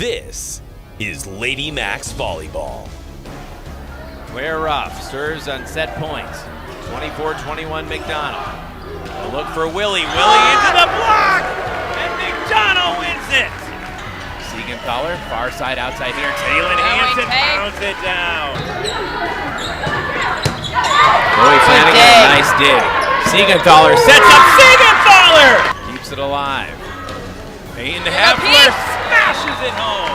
This is Lady Macks Volleyball. Claire Ruff serves on set point. 24-21 McDonell. A look for Willie. Willie into the block! And McDonell wins it! Siegenthaler, far side outside here. Taylor Hansen pounds it down. Chloe Flanagan, a nice dig. Siegenthaler sets up Siegenthaler! Keeps it alive. Payne Heffler smashes it home.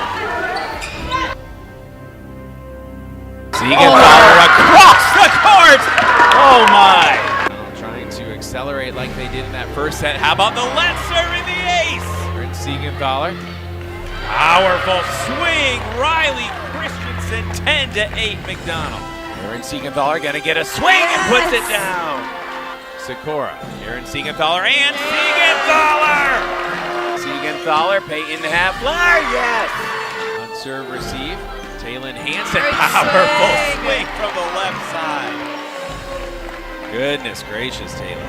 Siegenthaler across the court! Oh my! Trying to accelerate like they did in that first set. How about the left serve in the ace? Aaron Siegenthaler. Powerful swing. Riley Christensen 10-8 McDonell. Aaron Siegenthaler gonna get a swing and puts it down. Sikora, Aaron Siegenthaler and Siegenthaler! Siegenthaler, Peyton Heffler, yes! On serve receive, Taylor Hansen, powerful swing from the left side. Goodness gracious, Taylor.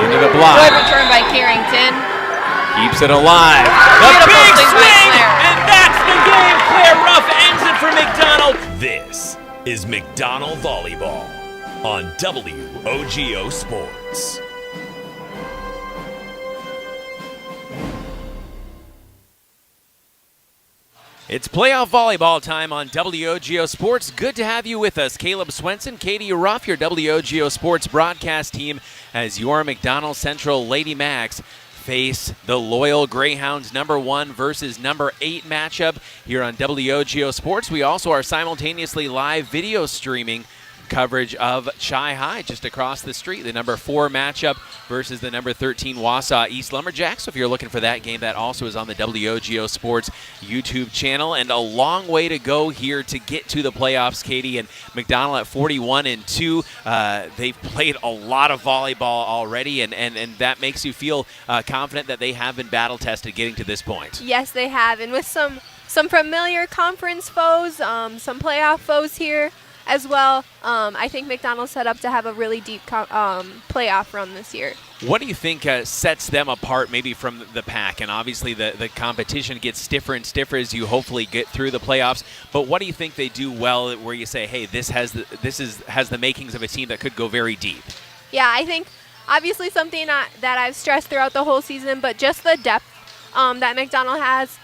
Into the block. Good return by Carrington. Keeps it alive. The big swing, and that's the game. Claire Ruff ends it for McDonell. This is McDonell Volleyball on WOGO Sports. It's playoff volleyball time on WOGO Sports. Good to have you with us. Caleb Swenson, Katie Ruff, your WOGO Sports broadcast team as your McDonell Central Lady Macks face the loyal Greyhounds #1 versus #8 matchup here on WOGO Sports. We also are simultaneously live video streaming coverage of Chi High just across the street, the #4 matchup versus the #13 Wausau East Lumberjacks. So if you're looking for that game, that also is on the WOGO Sports YouTube channel. And a long way to go here to get to the playoffs, Katie. And McDonell at 41-2. They've played a lot of volleyball already, and that makes you feel confident that they have been battle-tested getting to this point. Yes, they have. And with some familiar conference foes, some playoff foes here as well. I think McDonell's set up to have a really deep playoff run this year. What do you think sets them apart maybe from the pack? And obviously the competition gets stiffer and stiffer as you hopefully get through the playoffs. But what do you think they do well where you say, hey, this has the makings of a team that could go very deep? Yeah, I think obviously something that I've stressed throughout the whole season, but just the depth that McDonell has.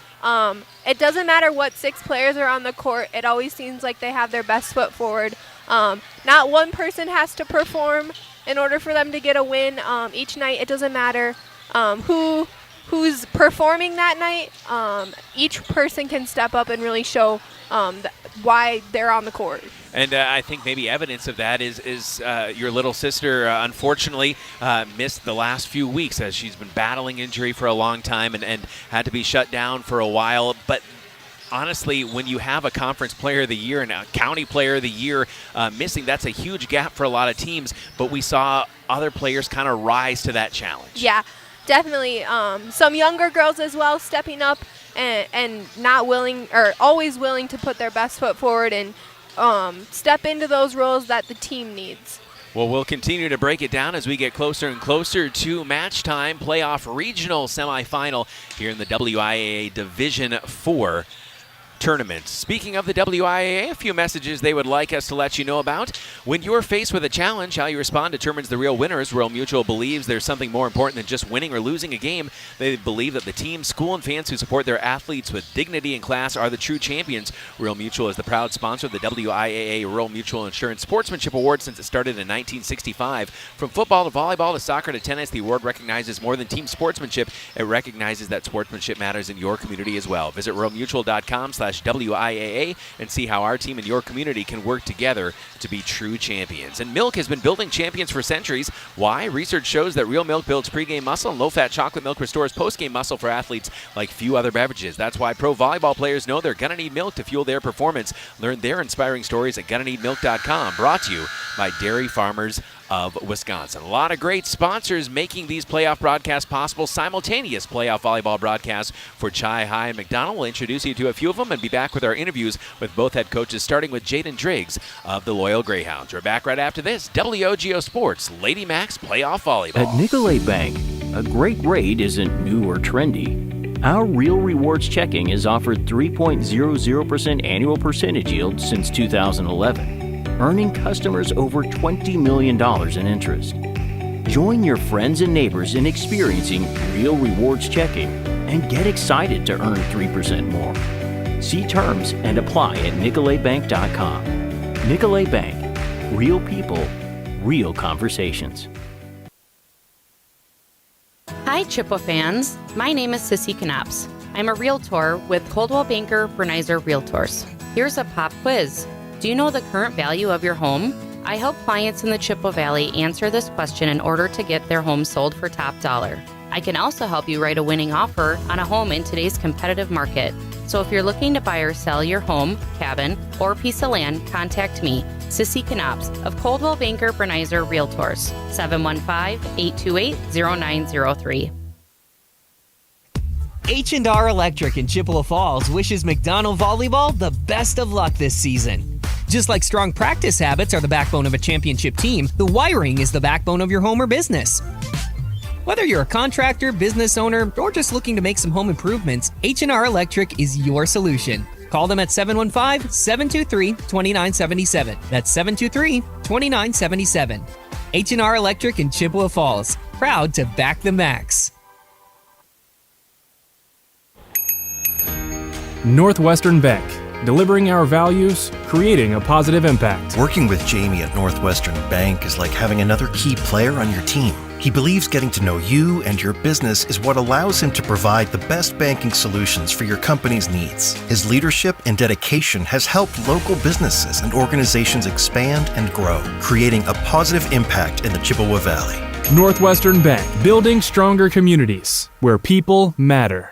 It doesn't matter what 6 players are on the court. It always seems like they have their best foot forward. Not one person has to perform in order for them to get a win each night. It doesn't matter who's performing that night. Each person can step up and really show why they're on the court. And I think maybe evidence of that is your little sister, unfortunately, missed the last few weeks as she's been battling injury for a long time and had to be shut down for a while. But honestly, when you have a conference player of the year and a county player of the year missing, that's a huge gap for a lot of teams. But we saw other players kind of rise to that challenge. Yeah, definitely. Some younger girls as well stepping up and not willing or always willing to put their best foot forward and step into those roles that the team needs. Well, we'll continue to break it down as we get closer and closer to match time, playoff regional semifinal here in the WIAA Division 4 tournament. Speaking of the WIAA, a few messages they would like us to let you know about. When you're faced with a challenge, how you respond determines the real winners. Rural Mutual believes there's something more important than just winning or losing a game. They believe that the team, school, and fans who support their athletes with dignity and class are the true champions. Rural Mutual is the proud sponsor of the WIAA Rural Mutual Insurance Sportsmanship Award since it started in 1965. From football to volleyball to soccer to tennis, the award recognizes more than team sportsmanship. It recognizes that sportsmanship matters in your community as well. Visit ruralmutual.com/WIAA and see how our team and your community can work together to be true champions. And milk has been building champions for centuries. Why? Research shows that real milk builds pregame muscle, and low-fat chocolate milk restores postgame muscle for athletes like few other beverages. That's why pro volleyball players know they're going to need milk to fuel their performance. Learn their inspiring stories at GonnaNeedMilk.com. Brought to you by Dairy Farmers of Wisconsin. A lot of great sponsors making these playoff broadcasts possible. Simultaneous playoff volleyball broadcasts for Chi High and McDonell. We'll introduce you to a few of them and be back with our interviews with both head coaches, starting with Jaden Driggs of the Loyal Greyhounds. We're back right after this. WOGO Sports, Lady Macks Playoff Volleyball. At Nicolet Bank, a great rate isn't new or trendy. Our Real Rewards checking has offered 3.00% annual percentage yield since 2011, earning customers over $20 million in interest. Join your friends and neighbors in experiencing Real Rewards checking and get excited to earn 3% more. See terms and apply at NicoletBank.com. Nicolet Bank. Real people, real conversations. Hi, Chippewa fans. My name is Sissy Knops. I'm a realtor with Coldwell Banker Bernizer Realtors. Here's a pop quiz. Do you know the current value of your home? I help clients in the Chippewa Valley answer this question in order to get their home sold for top dollar. I can also help you write a winning offer on a home in today's competitive market. So if you're looking to buy or sell your home, cabin, or piece of land, contact me, Sissy Knops of Coldwell Banker Bernizer Realtors, 715-828-0903. H&R Electric in Chippewa Falls wishes McDonell Volleyball the best of luck this season. Just like strong practice habits are the backbone of a championship team, the wiring is the backbone of your home or business. Whether you're a contractor, business owner, or just looking to make some home improvements, H&R Electric is your solution. Call them at 715-723-2977. That's 723-2977. H&R Electric in Chippewa Falls. Proud to back the Macks. Northwestern Bank, delivering our values, creating a positive impact. Working with Jamie at Northwestern Bank is like having another key player on your team. He believes getting to know you and your business is what allows him to provide the best banking solutions for your company's needs. His leadership and dedication has helped local businesses and organizations expand and grow, creating a positive impact in the Chippewa Valley. Northwestern Bank, building stronger communities where people matter.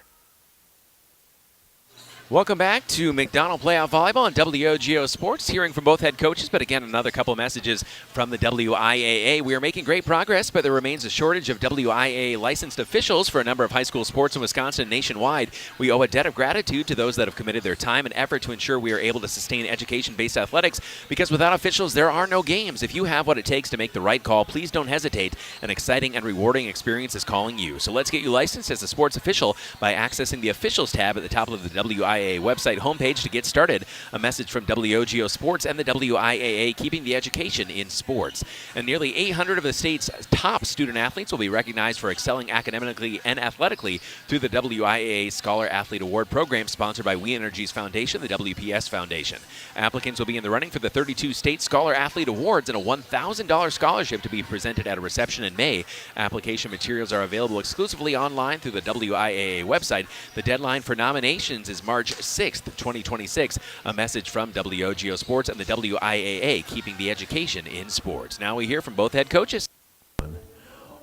Welcome back to McDonell Playoff Volleyball on WOGO Sports. Hearing from both head coaches, but again, another couple messages from the WIAA. We are making great progress, but there remains a shortage of WIAA licensed officials for a number of high school sports in Wisconsin and nationwide. We owe a debt of gratitude to those that have committed their time and effort to ensure we are able to sustain education-based athletics, because without officials, there are no games. If you have what it takes to make the right call, please don't hesitate. An exciting and rewarding experience is calling you. So let's get you licensed as a sports official by accessing the Officials tab at the top of the WIAA website homepage to get started. A message from WOGO Sports and the WIAA, keeping the education in sports. And nearly 800 of the state's top student athletes will be recognized for excelling academically and athletically through the WIAA Scholar Athlete Award program, sponsored by We Energies Foundation, the WPS Foundation. Applicants will be in the running for the 32 State Scholar Athlete Awards and a $1,000 scholarship to be presented at a reception in May. Application materials are available exclusively online through the WIAA website. The deadline for nominations is March 6th, 2026. A message from WOGO Sports and the WIAA, keeping the education in sports. Now we hear from both head coaches.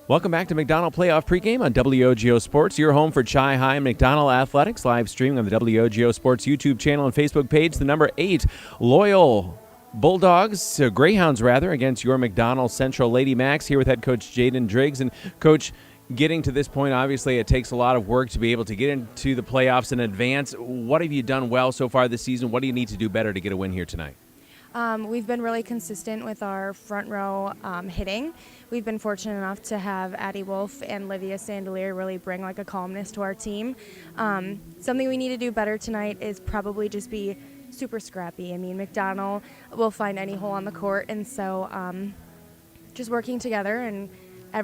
Welcome back to McDonell Playoff Pregame on WOGO Sports, your home for Chi High and McDonell Athletics, live streaming on the WOGO Sports YouTube channel and Facebook page. The number 8 Loyal Bulldogs, Greyhounds rather, against your McDonell Central Lady Macks, here with head coach Jaden Driggs. And Coach, getting to this point, obviously it takes a lot of work to be able to get into the playoffs in advance. What have you done well so far this season? What do you need to do better to get a win here tonight? We've been really consistent with our front row hitting. We've been fortunate enough to have Addie Wolf and Livia Sandelier really bring like a calmness to our team. Something we need to do better tonight is probably just be super scrappy. I mean, McDonell will find any hole on the court, and so just working together, and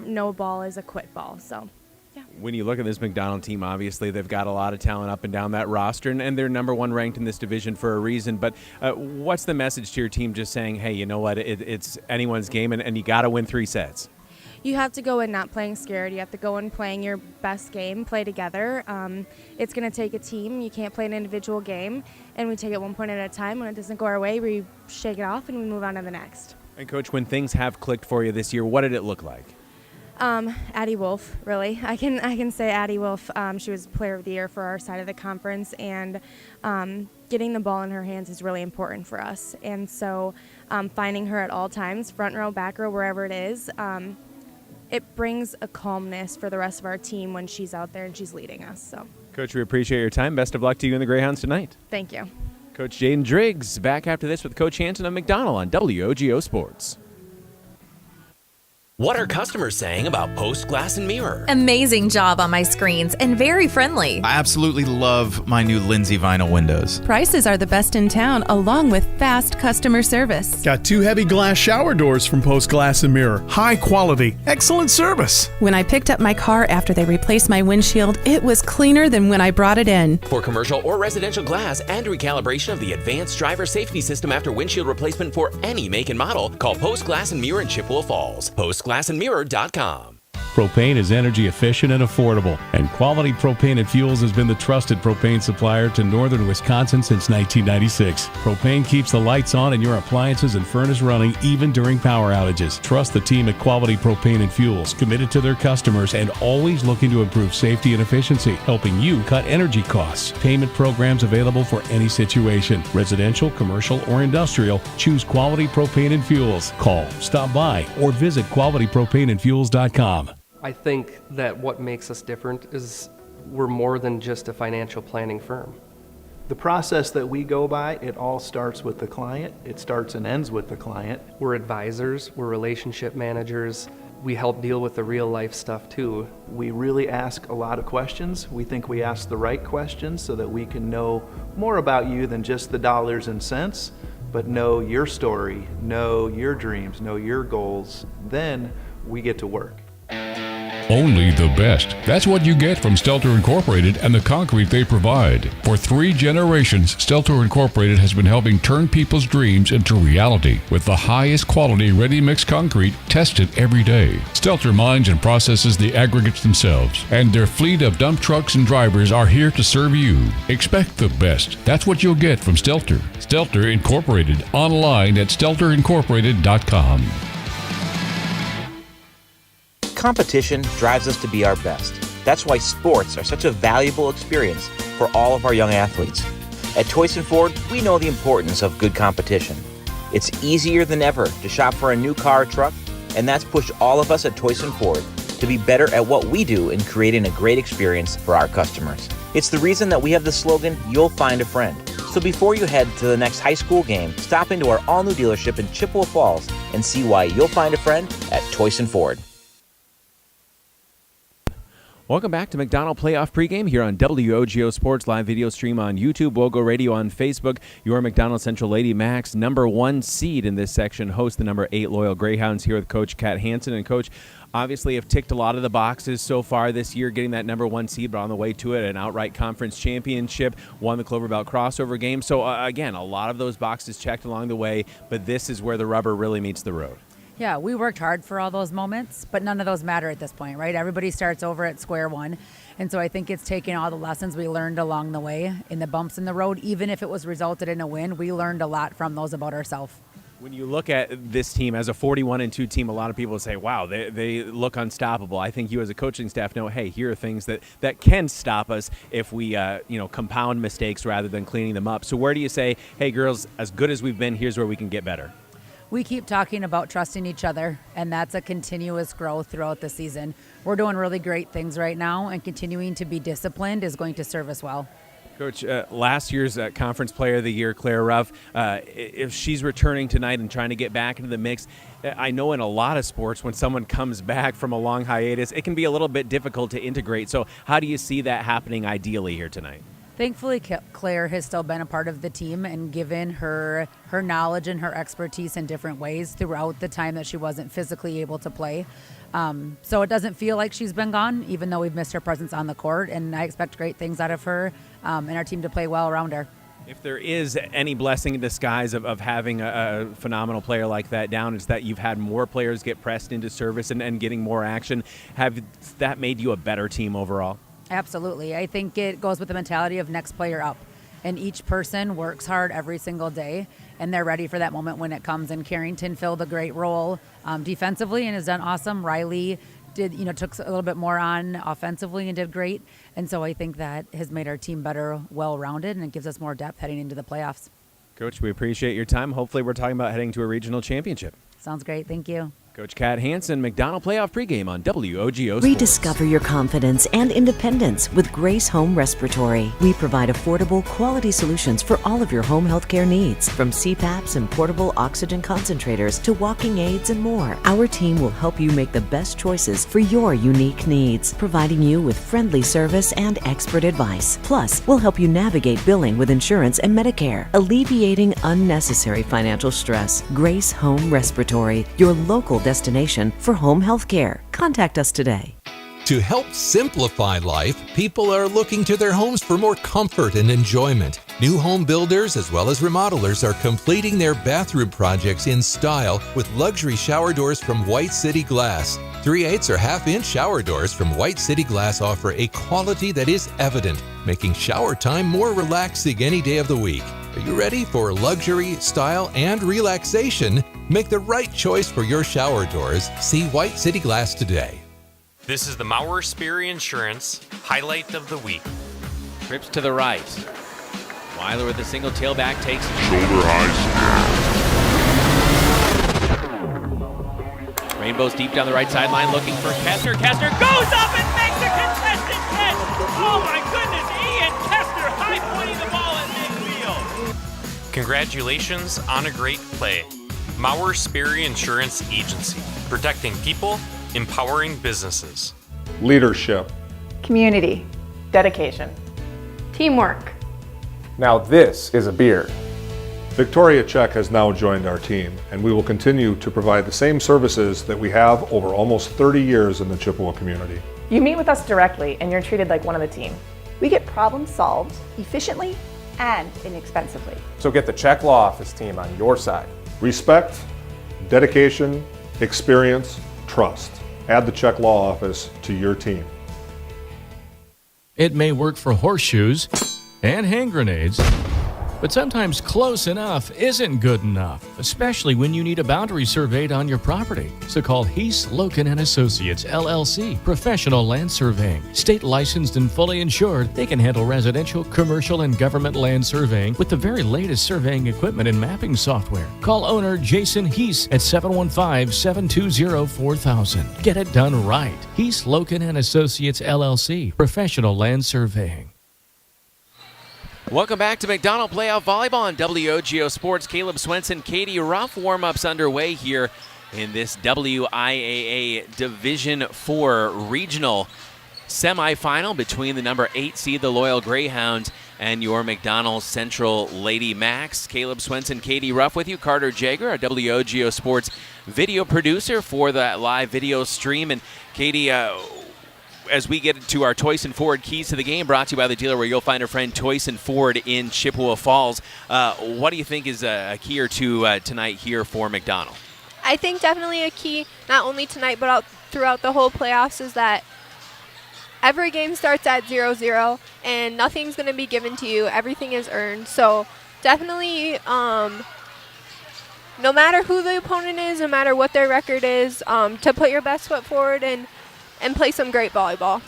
no ball is a quit ball. So, yeah. When you look at this McDonell team, obviously they've got a lot of talent up and down that roster, and they're number one ranked in this division for a reason. But what's the message to your team, just saying, hey, you know what, it's anyone's game, and you got to win 3 sets? You have to go in not playing scared. You have to go in playing your best game, play together. It's going to take a team. You can't play an individual game, and we take it 1 point at a time. When it doesn't go our way, we shake it off and we move on to the next. And, Coach, when things have clicked for you this year, what did it look like? Addie Wolf, really. I can say Addie Wolf. She was Player of the Year for our side of the conference, and getting the ball in her hands is really important for us. And so finding her at all times, front row, back row, wherever it is, it brings a calmness for the rest of our team when she's out there and she's leading us. So, Coach, we appreciate your time. Best of luck to you and the Greyhounds tonight. Thank you. Coach Jaden Driggs back after this with Coach Hanson of McDonell on WOGO Sports. What are customers saying about Post Glass and Mirror? Amazing job on my screens and very friendly. I absolutely love my new Lindsay vinyl windows. Prices are the best in town, along with fast customer service. Got 2 heavy glass shower doors from Post Glass and Mirror. High quality, excellent service. When I picked up my car after they replaced my windshield, it was cleaner than when I brought it in. For commercial or residential glass and recalibration of the advanced driver safety system after windshield replacement for any make and model, call Post Glass and Mirror in Chippewa Falls. PostGlassandMirror.com. Propane is energy efficient and affordable, and Quality Propane and Fuels has been the trusted propane supplier to northern Wisconsin since 1996. Propane keeps the lights on and your appliances and furnace running even during power outages. Trust the team at Quality Propane and Fuels, committed to their customers and always looking to improve safety and efficiency, helping you cut energy costs. Payment programs available for any situation. Residential, commercial, or industrial, choose Quality Propane and Fuels. Call, stop by, or visit qualitypropaneandfuels.com. I think that what makes us different is we're more than just a financial planning firm. The process that we go by, it all starts with the client. It starts and ends with the client. We're advisors, we're relationship managers. We help deal with the real life stuff too. We really ask a lot of questions. We think we ask the right questions so that we can know more about you than just the dollars and cents, but know your story, know your dreams, know your goals. Then we get to work. Only the best. That's what you get from Stelter Incorporated and the concrete they provide. For 3 generations, Stelter Incorporated has been helping turn people's dreams into reality with the highest quality ready-mix concrete tested every day. Stelter mines and processes the aggregates themselves, and their fleet of dump trucks and drivers are here to serve you. Expect the best. That's what you'll get from Stelter. Stelter Incorporated, online at stelterincorporated.com. Competition drives us to be our best. That's why sports are such a valuable experience for all of our young athletes. At Toyson Ford, we know the importance of good competition. It's easier than ever to shop for a new car or truck, and that's pushed all of us at Toyson Ford to be better at what we do in creating a great experience for our customers. It's the reason that we have the slogan, "You'll find a friend." So before you head to the next high school game, stop into our all-new dealership in Chippewa Falls and see why you'll find a friend at Toyson Ford. Welcome back to McDonell Playoff Pregame here on WOGO Sports, live video stream on YouTube, WOGO Radio on Facebook. Your McDonell Central Lady Macks, number 1 seed in this section, host the number 8 Loyal Greyhounds here with Coach Kat Hansen. And Coach, obviously have ticked a lot of the boxes so far this year, getting that number 1 seed, but on the way to it, an outright conference championship, won the Clover Belt crossover game. So again, a lot of those boxes checked along the way, but this is where the rubber really meets the road. Yeah, we worked hard for all those moments, but none of those matter at this point, right? Everybody starts over at square one. And so I think it's taken all the lessons we learned along the way in the bumps in the road. Even if it was resulted in a win, we learned a lot from those about ourselves. When you look at this team as a 41-2 team, a lot of people say, wow, they look unstoppable. I think you as a coaching staff know, hey, here are things that can stop us if we compound mistakes rather than cleaning them up. So where do you say, hey, girls, as good as we've been, here's where we can get better? We keep talking about trusting each other, and that's a continuous growth throughout the season. We're doing really great things right now, and continuing to be disciplined is going to serve us well. Coach, last year's Conference Player of the Year, Claire Ruff, if she's returning tonight and trying to get back into the mix, I know in a lot of sports when someone comes back from a long hiatus, it can be a little bit difficult to integrate. So how do you see that happening ideally here tonight? Thankfully, Claire has still been a part of the team and given her knowledge and her expertise in different ways throughout the time that she wasn't physically able to play. So it doesn't feel like she's been gone, even though we've missed her presence on the court, and I expect great things out of her and our team to play well around her. If there is any blessing in disguise of having a phenomenal player like that down, it's that you've had more players get pressed into service and getting more action. Have that made you a better team overall? Absolutely. I think it goes with the mentality of next player up. And each person works hard every single day, and they're ready for that moment when it comes. And Carrington filled a great role defensively and has done awesome. Riley took a little bit more on offensively and did great. And so I think that has made our team better, well-rounded, and it gives us more depth heading into the playoffs. Coach, we appreciate your time. Hopefully we're talking about heading to a regional championship. Sounds great. Thank you. Coach Kat Hansen, McDonell playoff pregame on WOGO Sports. Rediscover your confidence and independence with Grace Home Respiratory. We provide affordable, quality solutions for all of your home healthcare needs, from CPAPs and portable oxygen concentrators to walking aids and more. Our team will help you make the best choices for your unique needs, providing you with friendly service and expert advice. Plus, we'll help you navigate billing with insurance and Medicare, alleviating unnecessary financial stress. Grace Home Respiratory, your local destination for home health care. Contact us today. To help simplify life, people are looking to their homes for more comfort and enjoyment. New home builders as well as remodelers are completing their bathroom projects in style with luxury shower doors from White City Glass. 3/8 or half-inch shower doors from White City Glass offer a quality that is evident, making shower time more relaxing any day of the week. Are you ready for luxury, style, and relaxation? Make the right choice for your shower doors. See White City Glass today. This is the Mauer Sperry Insurance highlight of the week. Trips to the right. Weiler with a single tailback takes shoulder high snap. Rainbows deep down the right sideline looking for Kester. Kester goes up and makes a contested catch. Oh my goodness, Ian Kester high pointing the ball at midfield. Congratulations on a great play. Mauer Sperry Insurance Agency, protecting people, empowering businesses. Leadership. Community. Dedication. Teamwork. Now this is a beer. Victoria Czech has now joined our team, and we will continue to provide the same services that we have over almost 30 years in the Chippewa community. You meet with us directly and you're treated like one of the team. We get problems solved efficiently and inexpensively. So get the Czech Law Office team on your side. Respect, dedication, experience, trust. Add the Czech Law Office to your team. It may work for horseshoes and hand grenades, but sometimes close enough isn't good enough, especially when you need a boundary surveyed on your property. So call Heath, Loken & Associates, LLC, Professional Land Surveying. State licensed and fully insured, they can handle residential, commercial, and government land surveying with the very latest surveying equipment and mapping software. Call owner Jason Heath at 715-720-4000. Get it done right. Heath, Loken & Associates, LLC, Professional Land Surveying. Welcome back to McDonell Playoff Volleyball on WOGO Sports. Caleb Swenson, Katie Ruff, warm-ups underway here in this WIAA Division 4 regional semifinal between the number 8 seed, the Loyal Greyhounds, and your McDonell Central Lady Macks. Caleb Swenson, Katie Ruff with you. Carter Jager, our WOGO Sports video producer for that live video stream. And Katie, as we get to our Toyson Ford Keys to the Game, brought to you by the dealer where you'll find a friend, Toyson Ford in Chippewa Falls. What do you think is a key or two tonight here for McDonell? I think definitely a key, not only tonight but throughout the whole playoffs, is that every game starts at 0-0 and nothing's going to be given to you. Everything is earned. So definitely, no matter who the opponent is, no matter what their record is, to put your best foot forward and play some great volleyball.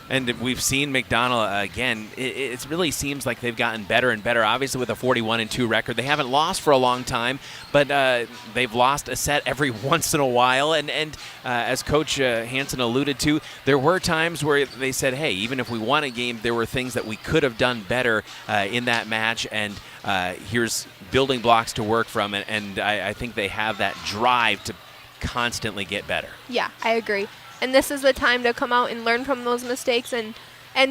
And we've seen McDonell, again, it really seems like they've gotten better and better. Obviously with a 41-2 record. They haven't lost for a long time, but they've lost a set every once in a while. And as Coach Hansen alluded to, there were times where they said, hey, even if we won a game, there were things that we could have done better in that match. And here's building blocks to work from. And I think they have that drive to constantly get better. Yeah, I agree. And this is the time to come out and learn from those mistakes and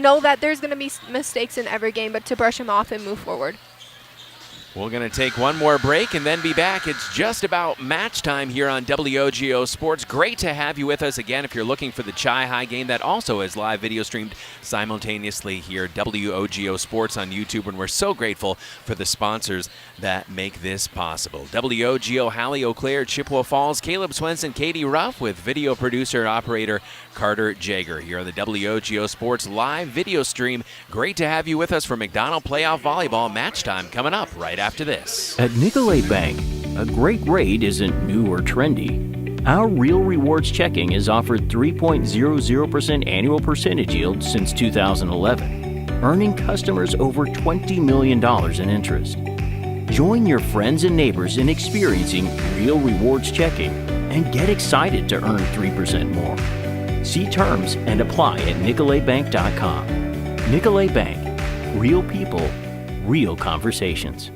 know that there's going to be mistakes in every game, but to brush them off and move forward. We're going to take one more break and then be back. It's just about match time here on WOGO Sports. Great to have you with us again. If you're looking for the Chi High game, that also is live video streamed simultaneously here at WOGO Sports on YouTube. And we're so grateful for the sponsors that make this possible. WOGO, Hallie Eau Claire, Chippewa Falls, Caleb Swenson, Katie Ruff with video producer and operator Carter Jager here on the WOGO Sports live video stream. Great to have you with us for McDonell Playoff Volleyball match time coming up right after this. At Nicolet Bank, a great rate isn't new or trendy. Our Real Rewards checking has offered 3.00% annual percentage yield since 2011, earning customers over $20 million in interest. Join your friends and neighbors in experiencing Real Rewards checking and get excited to earn 3% more. See terms and apply at NicoletBank.com. Nicolet Bank. Real people, real conversations.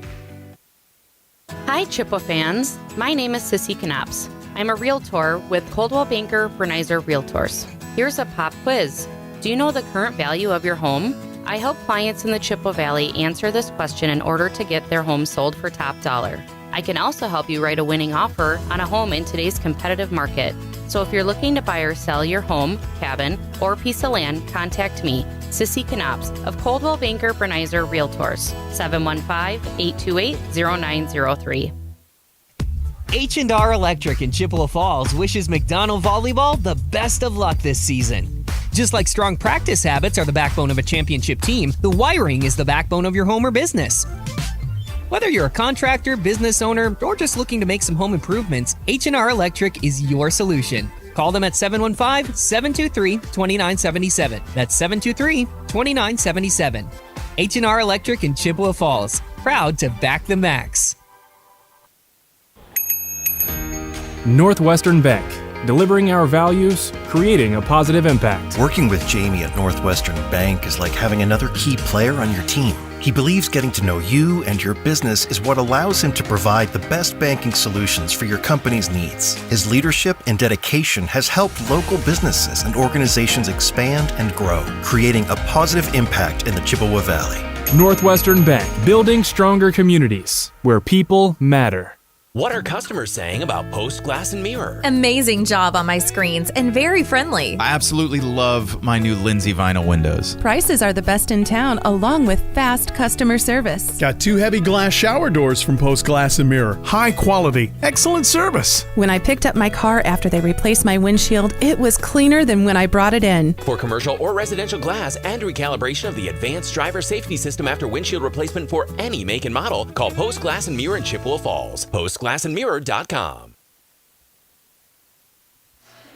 Hi, Chippewa fans. My name is Sissy Knops. I'm a realtor with Coldwell Banker Bernizer Realtors. Here's a pop quiz. Do you know the current value of your home? I help clients in the Chippewa Valley answer this question in order to get their home sold for top dollar. I can also help you write a winning offer on a home in today's competitive market. So if you're looking to buy or sell your home, cabin, or piece of land, contact me, Sissy Knops of Coldwell Banker Bernizer Realtors, 715-828-0903. H&R Electric in Chippewa Falls wishes McDonell Volleyball the best of luck this season. Just like strong practice habits are the backbone of a championship team, the wiring is the backbone of your home or business. Whether you're a contractor, business owner, or just looking to make some home improvements, H&R Electric is your solution. Call them at 715-723-2977. That's 723-2977. H&R Electric in Chippewa Falls. Proud to back the Macks. Northwestern Bank. Delivering our values, creating a positive impact. Working with Jamie at Northwestern Bank is like having another key player on your team. He believes getting to know you and your business is what allows him to provide the best banking solutions for your company's needs. His leadership and dedication has helped local businesses and organizations expand and grow, creating a positive impact in the Chippewa Valley. Northwestern Bank, building stronger communities where people matter. What are customers saying about Post Glass and Mirror? Amazing job on my screens and very friendly. I absolutely love my new Lindsay vinyl windows. Prices are the best in town, along with fast customer service. Got 2 heavy glass shower doors from Post Glass and Mirror. High quality, excellent service. When I picked up my car after they replaced my windshield, it was cleaner than when I brought it in. For commercial or residential glass and recalibration of the advanced driver safety system after windshield replacement for any make and model, call Post Glass and Mirror in Chippewa Falls. PostGlassandMirror.com.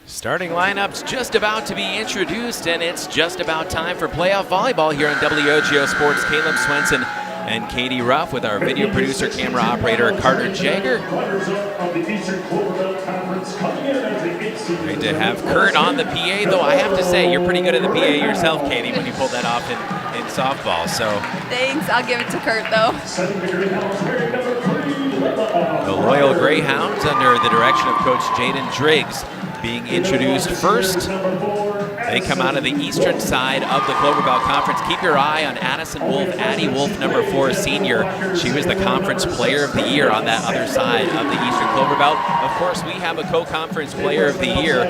Starting lineup's just about to be introduced, and it's just about time for playoff volleyball here on WOGO Sports. Caleb Swenson and Katie Ruff with our video producer, camera operator, Carter Jagger. Great to have Kurt on the PA, though I have to say, you're pretty good at the PA yourself, Katie, when you pulled that off in softball. So Thanks, I'll give it to Kurt, though. the Loyal Greyhounds, under the direction of Coach Jaden Driggs, being introduced first. They come out of the eastern side of the Clover Belt Conference. Keep your eye on Addison Wolf, Addie Wolf, number 4 senior. She was the conference player of the year on that other side of the eastern Clover Belt. Of course, we have a co-conference player of the year,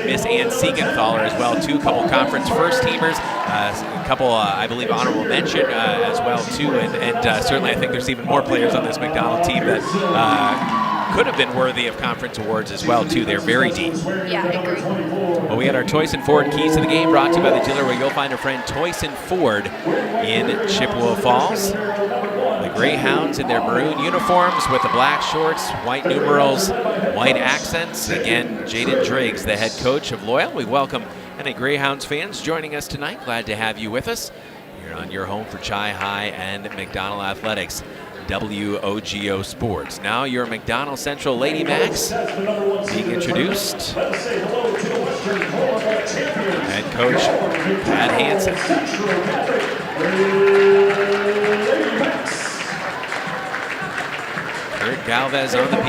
Miss Ann Siegenthaler as well, too. A couple conference first teamers, a couple, I believe, honorable mention as well, too. And certainly I think there's even more players on this McDonell team that could have been worthy of conference awards as well, too. They're very deep. Yeah, I agree. Well, we had our Toyson Ford Keys to the Game, brought to you by the dealer where you'll find a friend, Toyson Ford, in Chippewa Falls. The Greyhounds in their maroon uniforms with the black shorts, white numerals, white accents. Again, Jaden Driggs, the head coach of Loyal. We welcome any Greyhounds fans joining us tonight. Glad to have you with us. You're on your home for Chi-Hi and McDonell Athletics. WOGO Sports. Now your McDonell Central Lady Macks being introduced. Head coach Pat Hansen. Kurt Galvez on the PA.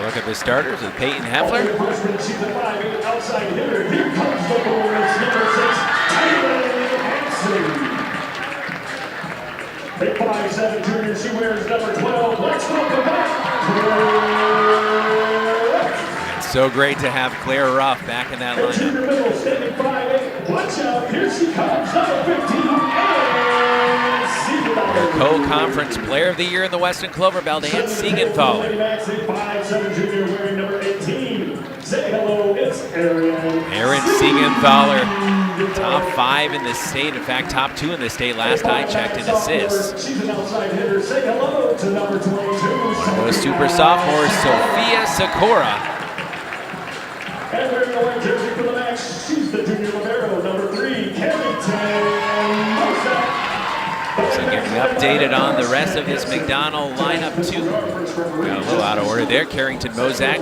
Look at the starters with Peyton Heffler. Big 5'7" junior, she wears number 12. Let's welcome back. It's so great to have Claire Ruff back in that lineup. Junior middle, standing 5'8". Watch out, here she comes, number 15, Their co-conference player of the year in the Western Clover Belt, Ann Siegenthaler. 5'7" junior wearing number 18. Say hello, it's Erin Siegenthaler, top 5 in the state. In fact, top 2 in the state last I checked in assists. She's an outside hitter. Say hello to number 22. One of those super sophomores, Sophia Sikora. And wearing the white jersey for the Macks, she's the junior libero, number 3, Carrington. So So getting updated on the rest of this McDonell lineup too. Got a little out of order there. Carrington Mozak.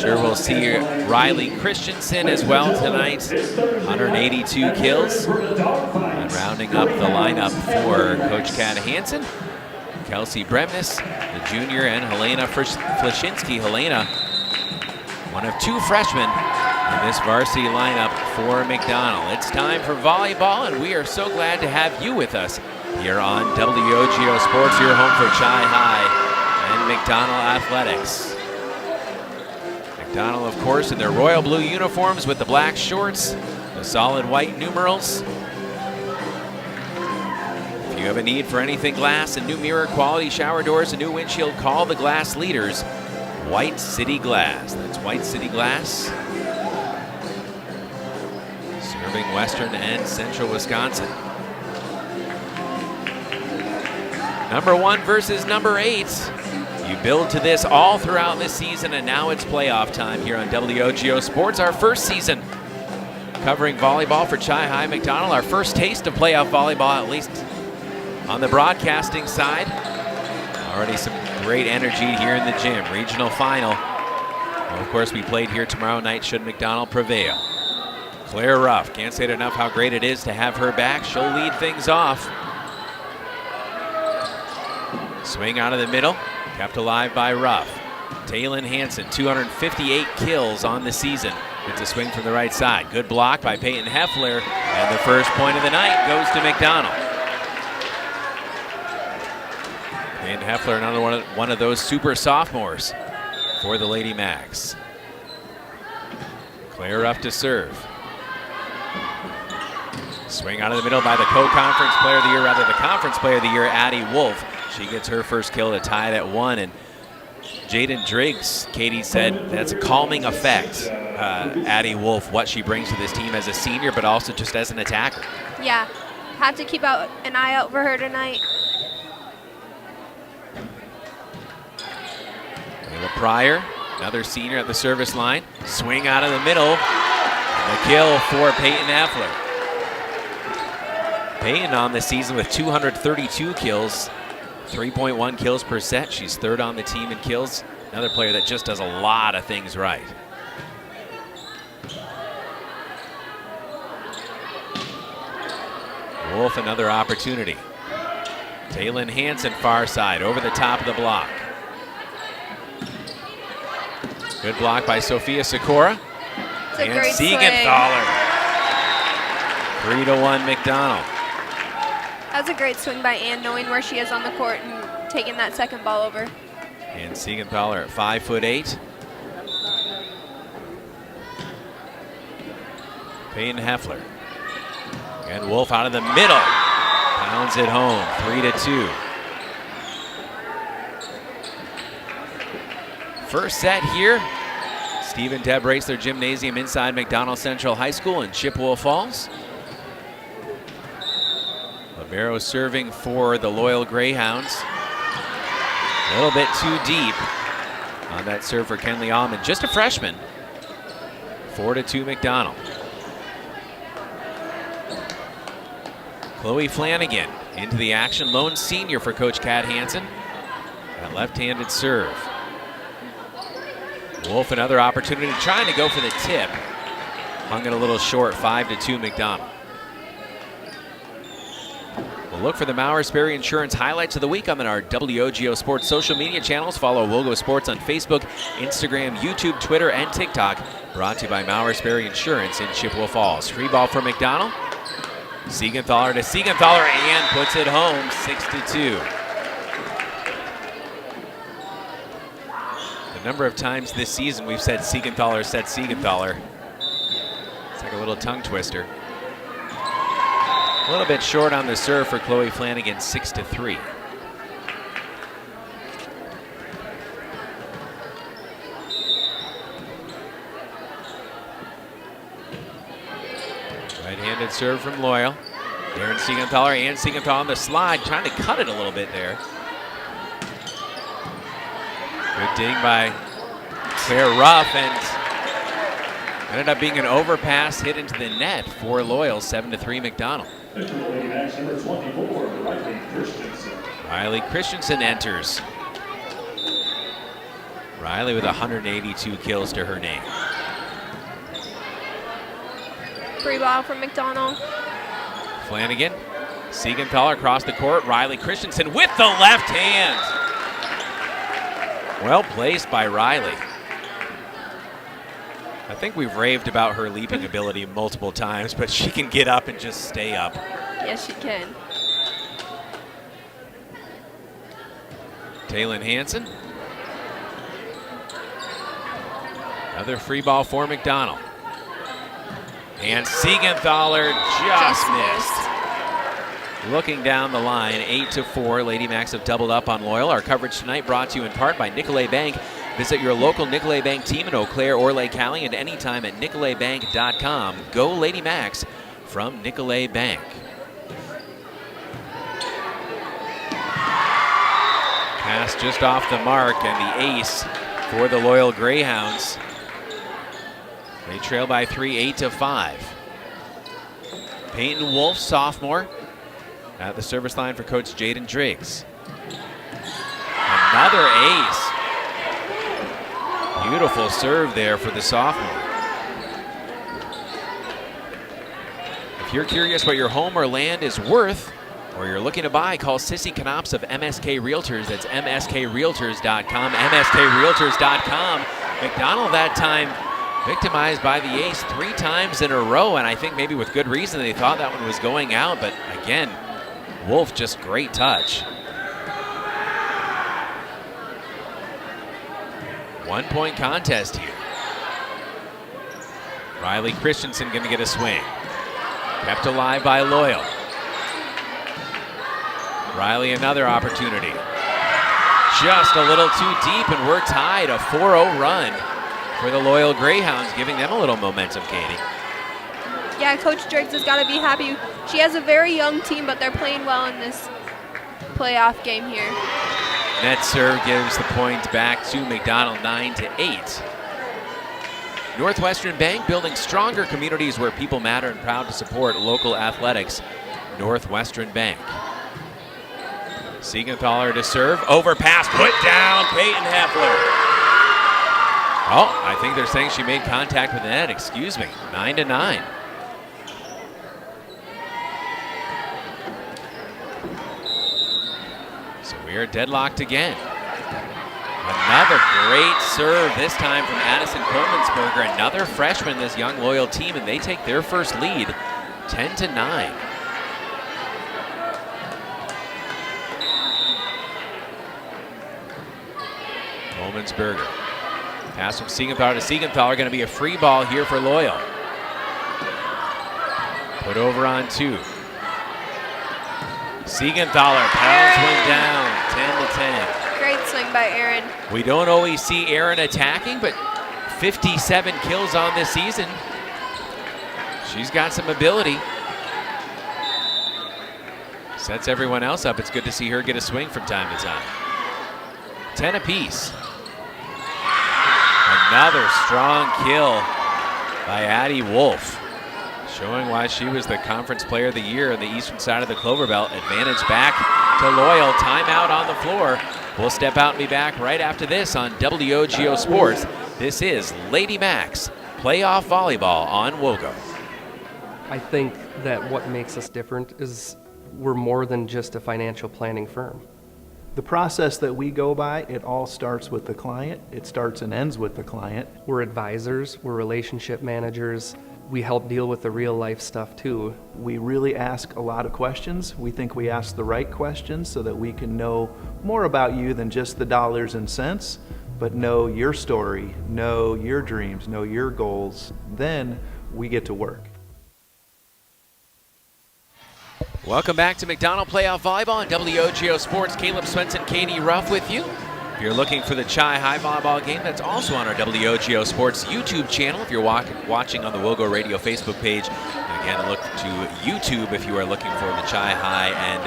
Sure we'll see Riley Christensen as well tonight. 182 kills. And rounding up the lineup for Coach Kat Hansen, Kelsey Bremnes, the junior, and Helena Flashinsky. Helena, one of 2 freshmen in this varsity lineup for McDonell. It's time for volleyball, and we are so glad to have you with us here on WOGO Sports, your home for Chi High and McDonell Athletics. McDonell, of course, in their royal blue uniforms with the black shorts, the solid white numerals. If you have a need for anything glass, a new mirror, quality shower doors, a new windshield, call the glass leaders, White City Glass. That's White City Glass. Serving western and central Wisconsin. Number 1 versus number 8. You build to this all throughout this season, and now it's playoff time here on WOGO Sports. Our first season covering volleyball for Chi High McDonell. Our first taste of playoff volleyball, at least on the broadcasting side. Already some great energy here in the gym. Regional final. Well, of course, we played here tomorrow night should McDonell prevail. Claire Ruff, can't say it enough how great it is to have her back. She'll lead things off. Swing out of the middle, kept alive by Ruff. Taylin Hansen, 258 kills on the season. Gets a swing from the right side. Good block by Peyton Heffler, and the first point of the night goes to McDonell. Peyton Heffler, another one of those super sophomores for the Lady Macks. Claire Ruff to serve. Swing out of the middle by the co-conference player of the year, rather the conference player of the year, Addie Wolf. She gets her first kill to tie it at 1, and Jaden Driggs, Katie said that's a calming effect. Addie Wolf, what she brings to this team as a senior, but also just as an attacker. Yeah, had to keep an eye out for her tonight. Layla Pryor, another senior at the service line. Swing out of the middle. And a kill for Peyton Heffler. Peyton on the season with 232 kills. 3.1 kills per set. She's 3rd on the team in kills. Another player that just does a lot of things right. Wolf, another opportunity. Taylin Hansen, far side, over the top of the block. Good block by Sophia Sikora. And Siegenthaler. 3-1 McDonell. That was a great swing by Ann, knowing where she is on the court and taking that second ball over. And Siegenthaler at 5'8". Peyton Heffler. And Wolf out of the middle. Pounds it home, 3-2. First set here. Stephen Deb Raceler Gymnasium inside McDonell Central High School in Chippewa Falls. Libero serving for the Loyal Greyhounds. A little bit too deep on that serve for Kenley Allman, just a freshman. 4-2 McDonell. Chloe Flanagan into the action, lone senior for Coach Kat Hansen. That left-handed serve. Wolf, another opportunity, trying to go for the tip. Hung it a little short, 5-2 McDonell. We'll look for the Maurer Sperry Insurance highlights of the week on our WOGO Sports social media channels. Follow WOGO Sports on Facebook, Instagram, YouTube, Twitter, and TikTok. Brought to you by Maurer Sperry Insurance in Chippewa Falls. Free ball for McDonell. Siegenthaler to Siegenthaler, and puts it home, 6-2. The number of times this season we've said Siegenthaler. It's like a little tongue twister. A little bit short on the serve for Chloe Flanagan, 6-3. Right-handed serve from Loyal. Darren Siegenthaler and Siegenthaler on the slide, trying to cut it a little bit there. Good ding by Claire Ruff, and ended up being an overpass hit into the net for Loyal, 7-3 McDonell. Enter the Lady Macks number 24, Riley Christensen. Riley Christensen enters. Riley with 182 kills to her name. Free ball from McDonell. Flanagan, Siegenthaler across the court. Riley Christensen with the left hand. Well placed by Riley. I think we've raved about her leaping ability multiple times, but she can get up and just stay up. Yes, she can. Taylin Hansen. Another free ball for McDonell. And Siegenthaler just missed. Looking down the line, 8-4. Lady Macks have doubled up on Loyal. Our coverage tonight brought to you in part by Nicolet Bank. Visit your local Nicolet Bank team in Eau Claire or Lake County and anytime at nicoletbank.com. Go Lady Macks from Nicolet Bank. Pass just off the mark and the ace for the Loyal Greyhounds. They trail by 3, 8-5. Peyton Wolf, sophomore, at the service line for Coach Jaden Driggs. Another ace. Beautiful serve there for the sophomore. If you're curious what your home or land is worth, or you're looking to buy, call Sissy Knops of MSK Realtors. That's mskrealtors.com, mskrealtors.com. McDonell that time victimized by the ace 3 times in a row, and I think maybe with good reason. They thought that one was going out, but again, Wolf just great touch. 1-point contest here. Riley Christensen going to get a swing. Kept alive by Loyal. Riley another opportunity. Just a little too deep, and we're tied. A 4-0 run for the Loyal Greyhounds, giving them a little momentum, Katie. Yeah, Coach Driggs has got to be happy. She has a very young team, but they're playing well in this playoff game here. Net serve gives the point back to McDonell, 9-8. Northwestern Bank, building stronger communities where people matter, and proud to support local athletics. Northwestern Bank. Siegenthaler to serve, overpass, put down, Peyton Heffler. Oh, I think they're saying she made contact with the net, excuse me, 9-9. So we are deadlocked again. Another great serve, this time from Addison Kolmansberger, another freshman, this young Loyal team, and they take their first lead, 10-9. Kolmansberger. Pass from Siegenthaler to Siegenthaler, going to be a free ball here for Loyal. Put over on 2. Siegenthaler pounds one down, 10-10. Great swing by Aaron. We don't always see Aaron attacking, but 57 kills on this season. She's got some ability. Sets everyone else up. It's good to see her get a swing from time to time. 10 apiece. Another strong kill by Addie Wolf, showing why she was the conference player of the year on the eastern side of the Clover Belt. Advantage back to Loyal. Timeout on the floor. We'll step out and be back right after this on WOGO Sports. This is Lady Macks Playoff Volleyball on WOGO. I think that what makes us different is we're more than just a financial planning firm. The process that we go by, it all starts with the client. It starts and ends with the client. We're advisors, we're relationship managers. We help deal with the real life stuff too. We really ask a lot of questions. We think we ask the right questions so that we can know more about you than just the dollars and cents, but know your story, know your dreams, know your goals. Then we get to work. Welcome back to McDonell Playoff Volleyball on WOGO Sports. Caleb Swenson, Katie Ruff with you. If you're looking for the Chi High volleyball game, that's also on our WOGO Sports YouTube channel. If you're watching on the WOGO Radio Facebook page, and again, look to YouTube if you are looking for the Chi High and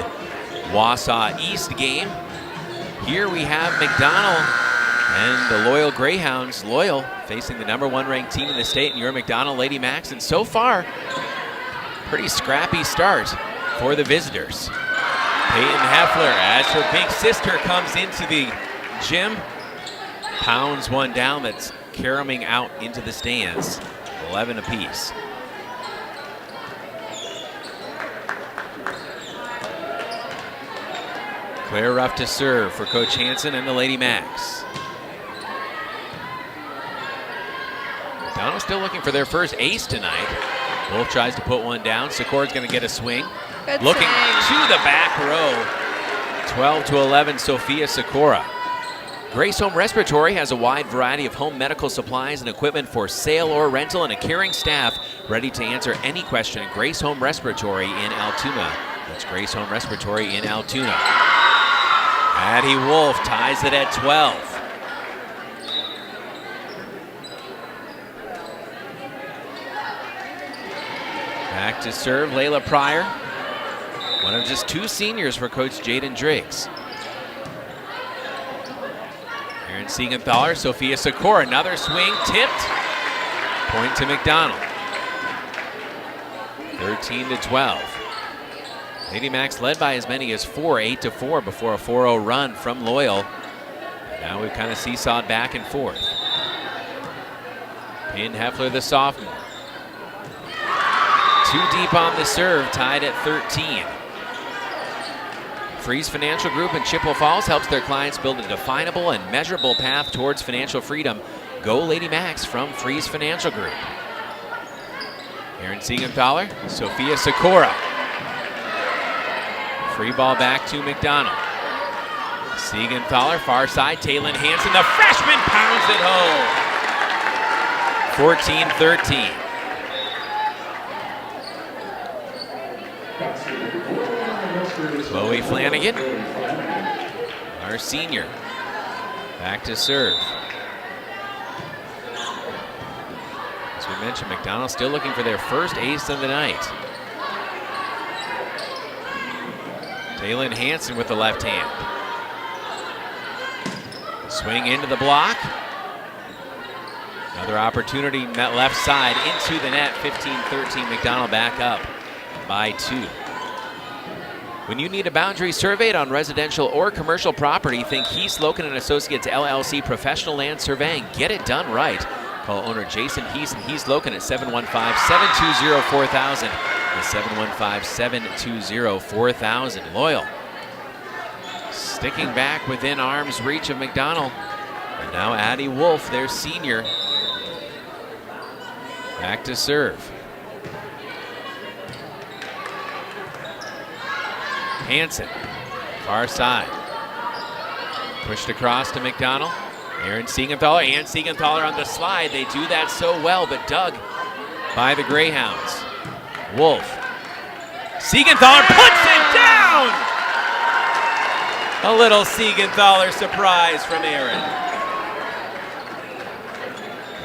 Wausau East game. Here we have McDonell and the Loyal Greyhounds. Loyal facing the #1 ranked team in the state, and your McDonell Lady Macks. And so far, pretty scrappy start. for the visitors. Peyton Heffler, as her big sister comes into the gym, pounds one down that's caroming out into the stands. 11 apiece. Claire Ruff to serve for Coach Hansen and the Lady Macks. McDonell still looking for their first ace tonight. Wolf tries to put one down. Sikora's going to get a swing. Good looking swing. to the back row. 12-11, Sophia Sikora. Grace Home Respiratory has a wide variety of home medical supplies and equipment for sale or rental, and a caring staff ready to answer any question. Grace Home Respiratory in Altoona. That's Grace Home Respiratory in Altoona. Addie Wolf ties it at 12. Back to serve, Layla Pryor. One of just two seniors for Coach Jaden Driggs. Aaron Siegenthaler, Sophia Sikora, another swing, tipped. Point to McDonell. 13-12. Lady Macks led by as many as 8-4 before a 4-0 run from Loyal. Now we've kind of seesawed back and forth. Peyton Heffler, the sophomore. Too deep on the serve, tied at 13. Freeze Financial Group in Chippewa Falls helps their clients build a definable and measurable path towards financial freedom. Go Lady Macks from Freeze Financial Group. Aaron Siegenthaler, Sophia Sikora. Free ball back to McDonell. Siegenthaler, far side, Taylin Hansen, the freshman pounds it home. 14-13. Chloe Flanagan, our senior, back to serve. As we mentioned, McDonell still looking for their first ace of the night. Taylin Hansen with the left hand. Swing into the block. Another opportunity, that left side into the net. 15-13, McDonell back up by 2. When you need a boundary surveyed on residential or commercial property, think Heath Loken and Associates LLC Professional Land Surveying. Get it done right. Call owner Jason Heath and Heath Loken at 715-720-4000. That's 715-720-4000. Loyal sticking back within arm's reach of McDonell. And now Addie Wolf, their senior, back to serve. Hansen, far side. Pushed across to McDonell. Aaron Siegenthaler and Siegenthaler on the slide. They do that so well, but dug by the Greyhounds. Wolf. Siegenthaler puts it down! A little Siegenthaler surprise from Aaron.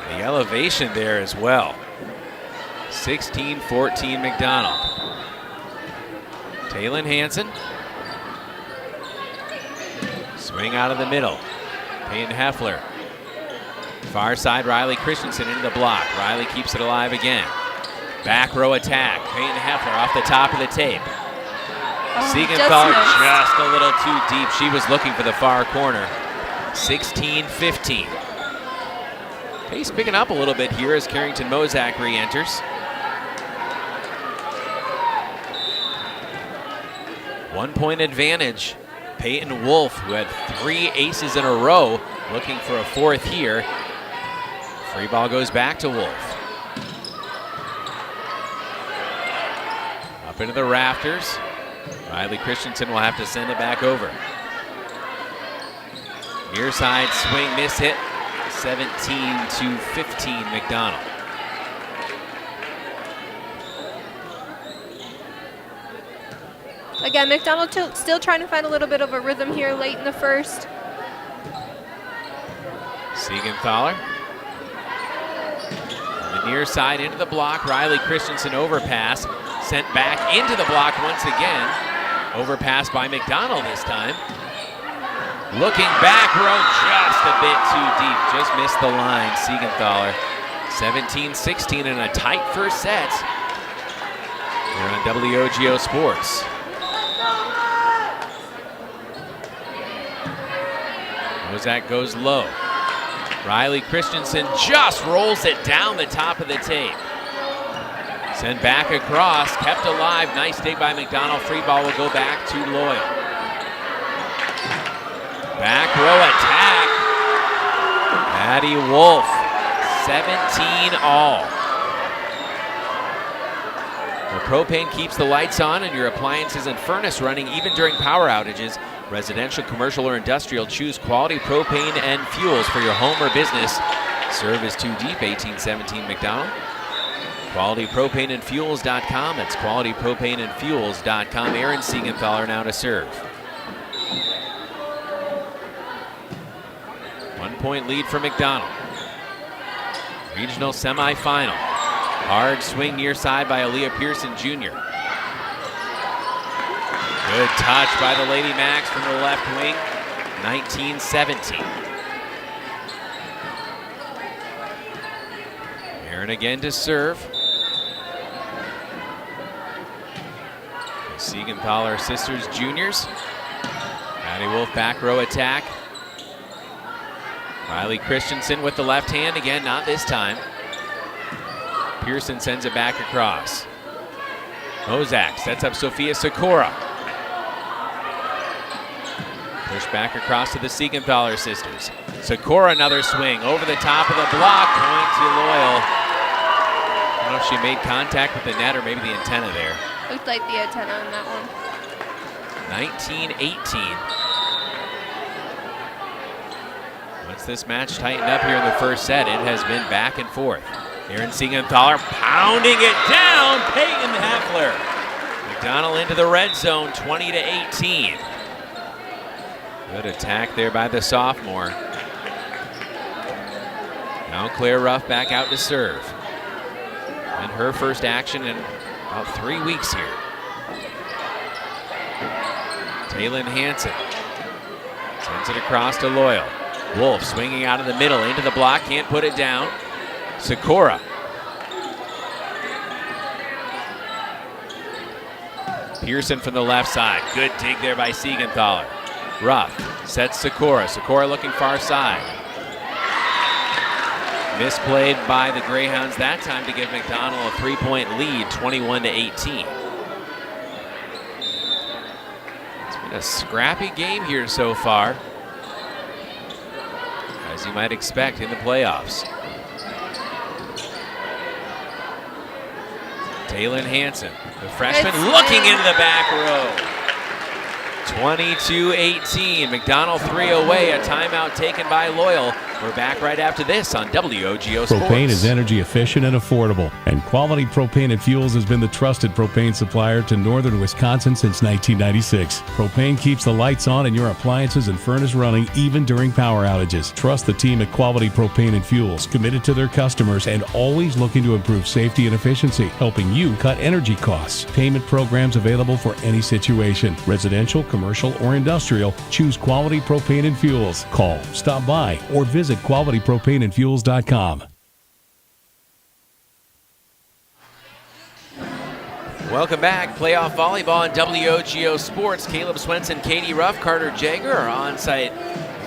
The elevation there as well. 16-14 McDonell. Taylin Hansen. Swing out of the middle. Peyton Heffler. Far side, Riley Christensen into the block. Riley keeps it alive again. Back row attack. Peyton Heffler off the top of the tape. Siegenthaler just a little too deep. She was looking for the far corner. 16-15. Pace picking up a little bit here as Carrington Mozak re-enters. 1 point advantage. Peyton Wolf, who had 3 aces in a row, looking for a 4th here. Free ball goes back to Wolf. Up into the rafters. Riley Christensen will have to send it back over. Near side swing, miss hit. 17-15 McDonell. Again, McDonell still trying to find a little bit of a rhythm here late in the first. Siegenthaler. On the near side into the block. Riley Christensen overpass. Sent back into the block once again. Overpass by McDonell this time. Looking back row just a bit too deep. Just missed the line. Siegenthaler. 17-16 in a tight first set. Here on WOGO Sports. Ozak goes low. Riley Christensen just rolls it down the top of the tape. Sent back across, kept alive. Nice dig by McDonell. Free ball will go back to Loyal. Back row attack. Maddie Wolf, 17 all. Well, propane keeps the lights on and your appliances and furnace running even during power outages. Residential, commercial, or industrial, choose quality propane and fuels for your home or business. Service too deep, 1817 McDonell. QualityPropaneandFuels.com. It's QualityPropaneandFuels.com. Aaron Siegenthaler now to serve. 1 point lead for McDonell. Regional semifinal. Hard swing near side by Aaliyah Pearson Jr. Good touch by the Lady Macks from the left wing. 19-17. Aaron again to serve. The Siegenthaler sisters juniors. Maddie Wolf back row attack. Riley Christensen with the left hand again, not this time. Pearson sends it back across. Ozak sets up Sophia Sikora. Push back across to the Siegenthaler sisters. Sikora another swing over the top of the block. Point to Loyal. I don't know if she made contact with the net or maybe the antenna there. Looked like the antenna on that one. 19-18. Once this match tightened up here in the first set, it has been back and forth. Aaron Siegenthaler pounding it down. Peyton Heffler. McDonell into the red zone, 20-18. Good attack there by the sophomore. Now Claire Ruff back out to serve. And her first action in about 3 weeks here. Taylin Hansen sends it across to Loyal. Wolf swinging out of the middle into the block, can't put it down. Sikora. Pearson from the left side. Good dig there by Siegenthaler. Ruff sets Sikora. Sikora looking far side. Misplayed by the Greyhounds that time to give McDonell a 3-point lead, 21-18. It's been a scrappy game here so far, as you might expect in the playoffs. Taylin Hansen, the freshman, looking into the back row. 22-18. McDonell 3 away. A timeout taken by Loyal. We're back right after this on WOGO Sports. Propane is energy efficient and affordable, and Quality Propane and Fuels has been the trusted propane supplier to northern Wisconsin since 1996. Propane keeps the lights on and your appliances and furnace running even during power outages. Trust the team at Quality Propane and Fuels, committed to their customers and always looking to improve safety and efficiency, helping you cut energy costs. Payment programs available for any situation. Residential, commercial, or industrial, choose Quality Propane and Fuels. Call, stop by, or visit QualityPropaneandFuels.com. Welcome back. Playoff volleyball on WOGO Sports. Caleb Swenson, Katie Ruff, Carter Jager, our on-site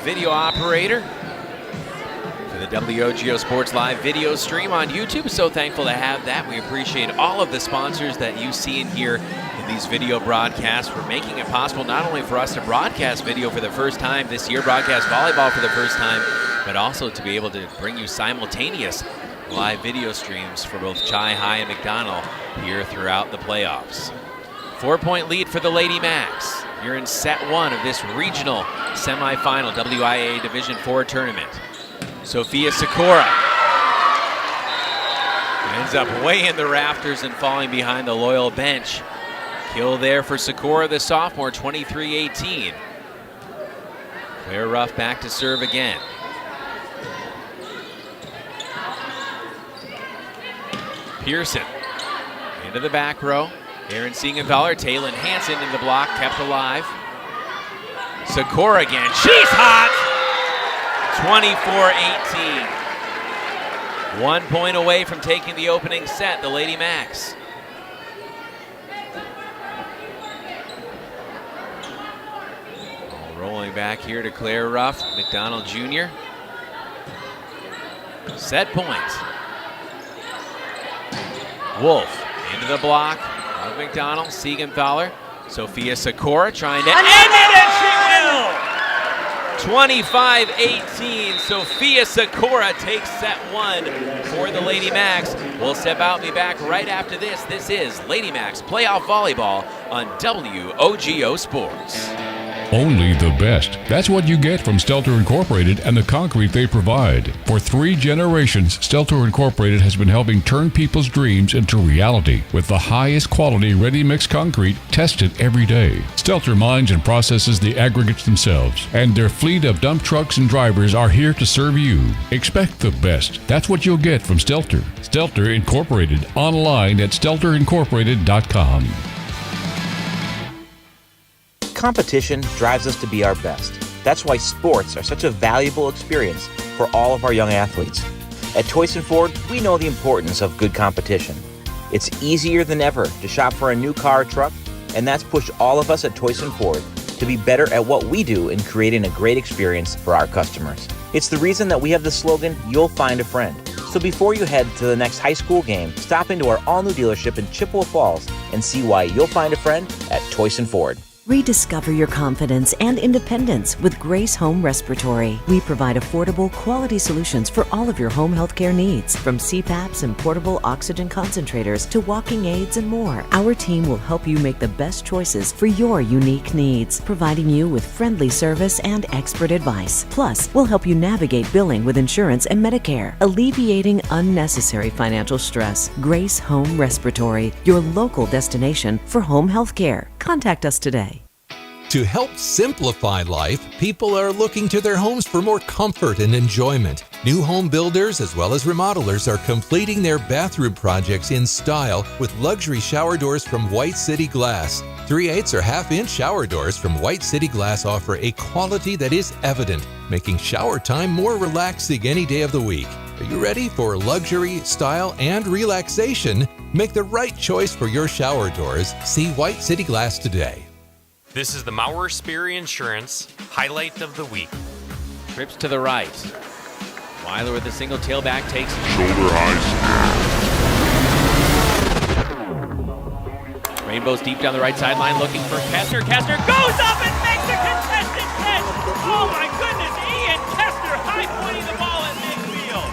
video operator for the WOGO Sports live video stream on YouTube. So thankful to have that. We appreciate all of the sponsors that you see in here in these video broadcasts for making it possible not only for us to broadcast video for the first time this year, broadcast volleyball for the first time, but also to be able to bring you simultaneous live video streams for both Chi High and McDonell here throughout the playoffs. 4-point lead for the Lady Macks. You're in set one of this regional semifinal WIAA Division IV tournament. Sophia Sikora ends up way in the rafters and falling behind the Loyal bench. Kill there for Sikora, the sophomore, 23-18. Claire Ruff back to serve again. Pearson into the back row. Aaron Siegenthaler, Taylin Hansen in the block, kept alive. Sikora again, she's hot! 24-18. 1 point away from taking the opening set, the Lady Macks. Rolling back here to Claire Ruff, McDonell Jr. Set point. Wolf into the block of McDonell. Siegenthaler. Sophia Sikora trying to end it, and she will! 25-18. Sophia Sikora takes set one for the Lady Macks. We'll step out and be back right after this. This is Lady Macks Playoff Volleyball on WOGO Sports. Only the best. That's what you get from Stelter Incorporated and the concrete they provide. For 3 generations, Stelter Incorporated has been helping turn people's dreams into reality with the highest quality ready-mix concrete tested every day. Stelter mines and processes the aggregates themselves, and their fleet of dump trucks and drivers are here to serve you. Expect the best. That's what you'll get from Stelter. Stelter Incorporated, online at stelterincorporated.com. Competition drives us to be our best. That's why sports are such a valuable experience for all of our young athletes. At Toyson Ford, we know the importance of good competition. It's easier than ever to shop for a new car or truck, and that's pushed all of us at Toyson Ford to be better at what we do in creating a great experience for our customers. It's the reason that we have the slogan, "You'll find a friend." So before you head to the next high school game, stop into our all-new dealership in Chippewa Falls and see why you'll find a friend at Toyson Ford. Rediscover your confidence and independence with Grace Home Respiratory. We provide affordable, quality solutions for all of your home healthcare needs, from CPAPs and portable oxygen concentrators to walking aids and more. Our team will help you make the best choices for your unique needs, providing you with friendly service and expert advice. Plus, we'll help you navigate billing with insurance and Medicare, alleviating unnecessary financial stress. Grace Home Respiratory, your local destination for home healthcare. Contact us today. To help simplify life, people are looking to their homes for more comfort and enjoyment. New home builders as well as remodelers are completing their bathroom projects in style with luxury shower doors from White City Glass. 3/8 or half-inch shower doors from White City Glass offer a quality that is evident, making shower time more relaxing any day of the week. Are you ready for luxury, style, and relaxation? Make the right choice for your shower doors. See White City Glass today. This is the Maurer Sperry Insurance highlight of the week. Trips to the right. Weiler with a single tailback takes shoulder high. Rainbows deep down the right sideline looking for Kester. Kester goes up and makes a contested catch. Oh my goodness, Ian Kester high pointing the ball at midfield.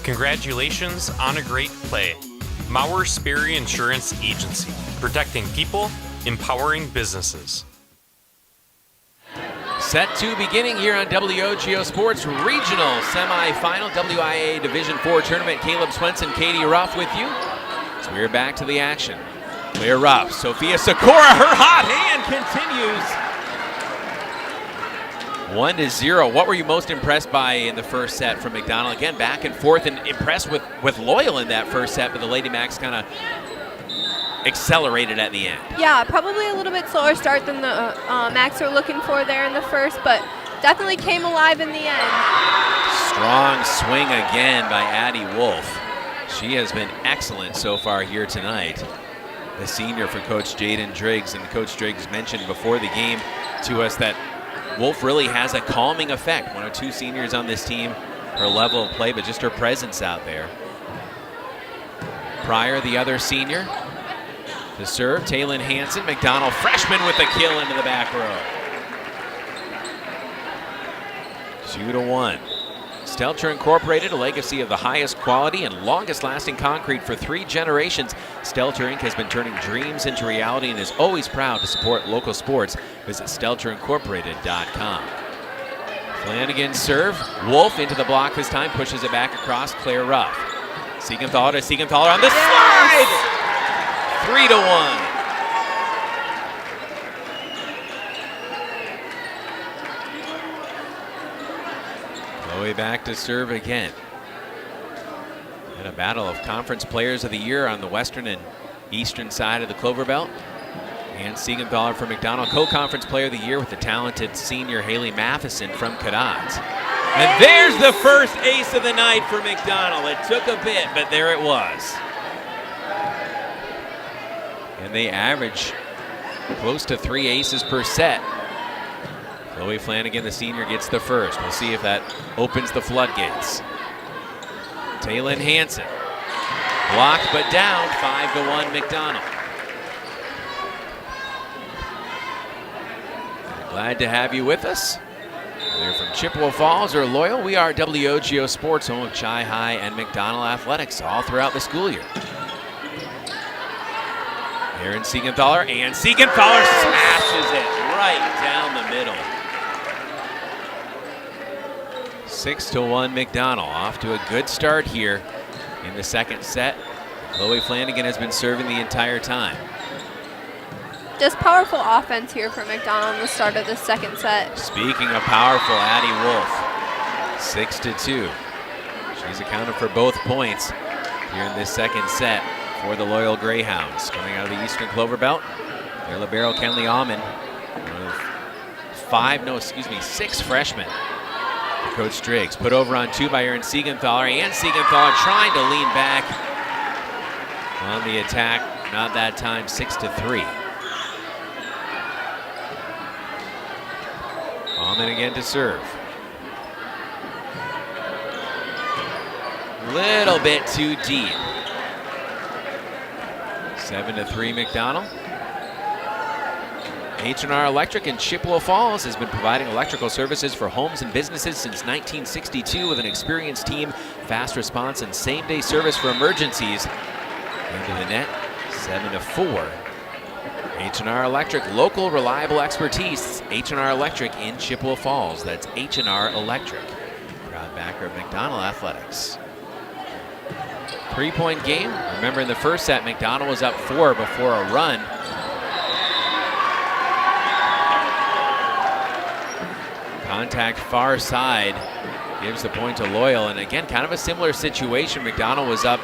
Congratulations on a great play. Maurer Sperry Insurance Agency, protecting people, empowering businesses. Set 2 beginning here on WOGO Sports Regional Semifinal WIAA Division 4 Tournament. Caleb Swenson, Katie Ruff with you. So we're back to the action. Clear Ruff, Sophia Sikora, her hot hand continues. 1-0. What were you most impressed by in the first set from McDonell? Again, back and forth, and impressed with Loyal in that first set, but the Lady Macks kind of accelerated at the end. Yeah, probably a little bit slower start than the Macks are looking for there in the first, but definitely came alive in the end. Strong swing again by Addie Wolf. She has been excellent so far here tonight. The senior for Coach Jaden Driggs, and Coach Driggs mentioned before the game to us that Wolf really has a calming effect. One of 2 seniors on this team, her level of play, but just her presence out there. Pryor, the other senior. To serve, Taylin Hansen. McDonell, freshman with the kill into the back row. 2-1. Stelter Incorporated, a legacy of the highest quality and longest lasting concrete for 3 generations. Stelter Inc. has been turning dreams into reality and is always proud to support local sports. Visit stelterincorporated.com. Flanagan serve. Wolf into the block this time, pushes it back across. Claire Ruff. Siegenthaler to Siegenthaler on the slide! 3-1. Chloe back to serve again. In a battle of Conference Players of the Year on the western and eastern side of the Clover Belt. And Siegenthaler for McDonell, co-conference player of the year with the talented senior Haley Matheson from Cadott. And there's the first ace of the night for McDonell. It took a bit, but there it was. And they average close to 3 aces per set. Chloe Flanagan, the senior, gets the first. We'll see if that opens the floodgates. Taylin Hansen. Blocked but down, 5-1 McDonell. Glad to have you with us. Whether from Chippewa Falls or Loyal, we are WOGO Sports, home of Chi High and McDonell athletics all throughout the school year. Aaron Siegenthaler, and Siegenthaler smashes it right down the middle. 6-1 McDonell, off to a good start here in the second set. Chloe Flanagan has been serving the entire time. Just powerful offense here for McDonell in the start of the second set. Speaking of powerful, Addie Wolf, 6-2. She's accounted for both points here in this second set for the Loyal Greyhounds. Coming out of the Eastern Clover Belt, their libero Kenley Almond, one of 6 freshmen. Coach Driggs put over on 2 by Aaron Siegenthaler, and Siegenthaler trying to lean back on the attack. Not that time, 6-3. Almond again to serve. Little bit too deep. 7-3 McDonell. H&R Electric in Chippewa Falls has been providing electrical services for homes and businesses since 1962 with an experienced team, fast response, and same-day service for emergencies. Into the net, 7-4. H&R Electric, local reliable expertise. H&R Electric in Chippewa Falls. That's H&R Electric. Proud backer of McDonell Athletics. 3-point game. Remember in the first set, McDonell was up 4 before a run. Contact far side gives the point to Loyal, and again, kind of a similar situation. McDonell was up,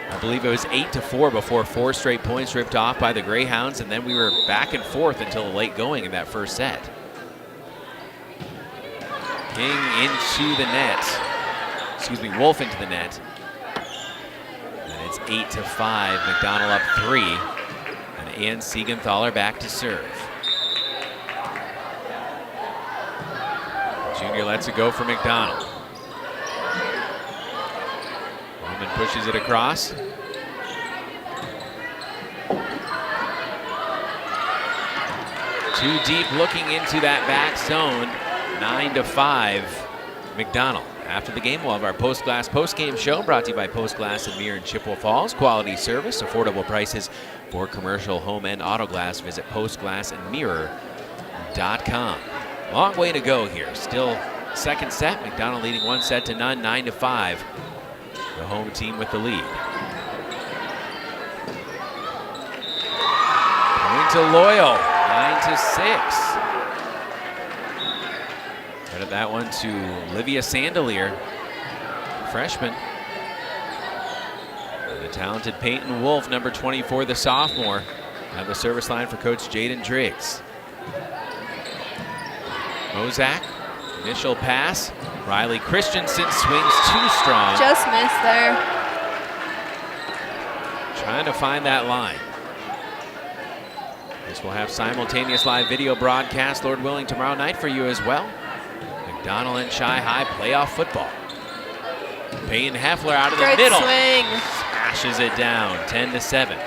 I believe it was 8-4 before 4 straight points ripped off by the Greyhounds, and then we were back and forth until late going in that first set. King into the net. Wolf into the net. And it's 8-5. McDonell up 3. And Ann Siegenthaler back to serve. Junior lets it go for McDonell. Roman pushes it across. Too deep looking into that back zone. 9-5 McDonell. After the game, we'll have our Post Glass post-game show brought to you by Post Glass and Mirror in Chippewa Falls. Quality service, affordable prices for commercial, home, and auto glass. Visit postglassandmirror.com. Long way to go here. Still second set. McDonell leading 1-0, 9-5. The home team with the lead. Point to Loyal, 9-6. Credit that one to Olivia Sandelier, freshman. And the talented Peyton Wolf, number 24, the sophomore, at the service line for Coach Jaden Driggs. Mozak, initial pass. Riley Christensen swings too strong. Just missed there. Trying to find that line. This will have simultaneous live video broadcast, Lord willing, tomorrow night for you as well. McDonell and Chi High playoff football. Payne Heffler out of the middle. Swing. Smashes it down, 10-7.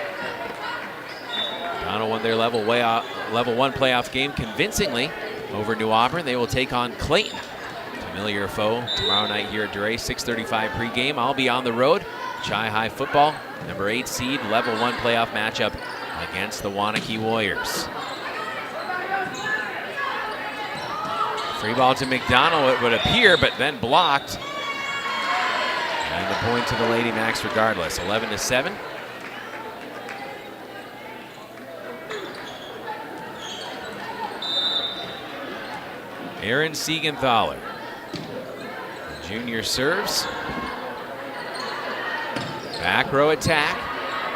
McDonell won their level 1 playoff game convincingly over New Auburn. They will take on Clayton, familiar foe, tomorrow night here at DeRay, 6:35 pregame. I'll be on the road. Chi High football, number 8 seed, level 1 playoff matchup against the Waunakee Warriors. Free ball to McDonell, it would appear, but then blocked. And the point to the Lady Macks regardless, 11-7. Aaron Siegenthaler. Junior serves. Back row attack.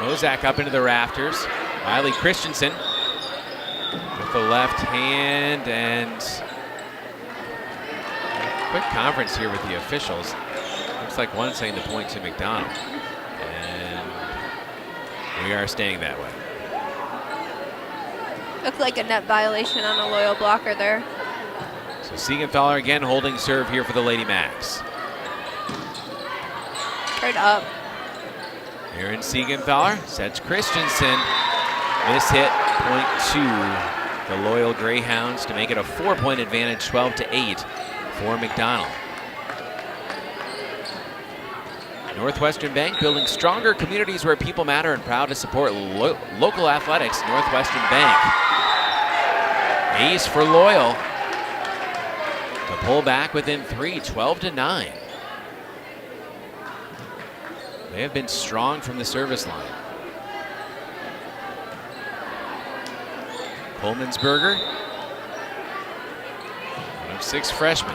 Mozak up into the rafters. Riley Christensen with the left hand, and quick conference here with the officials. Looks like one saying the point to McDonell. And we are staying that way. Looks like a net violation on a Loyal blocker there. So Siegenthaler again holding serve here for the Lady Macks. Straight up. Aaron Siegenthaler sets Christensen. Miss hit, point to the loyal Greyhounds to make it a 4-point advantage, 12-8 for McDonell. Northwestern Bank building stronger communities where people matter and proud to support local athletics. Northwestern Bank. Ace for Loyal to pull back within 3, 12-9. They have been strong from the service line. Coleman'sberger, one of 6 freshmen.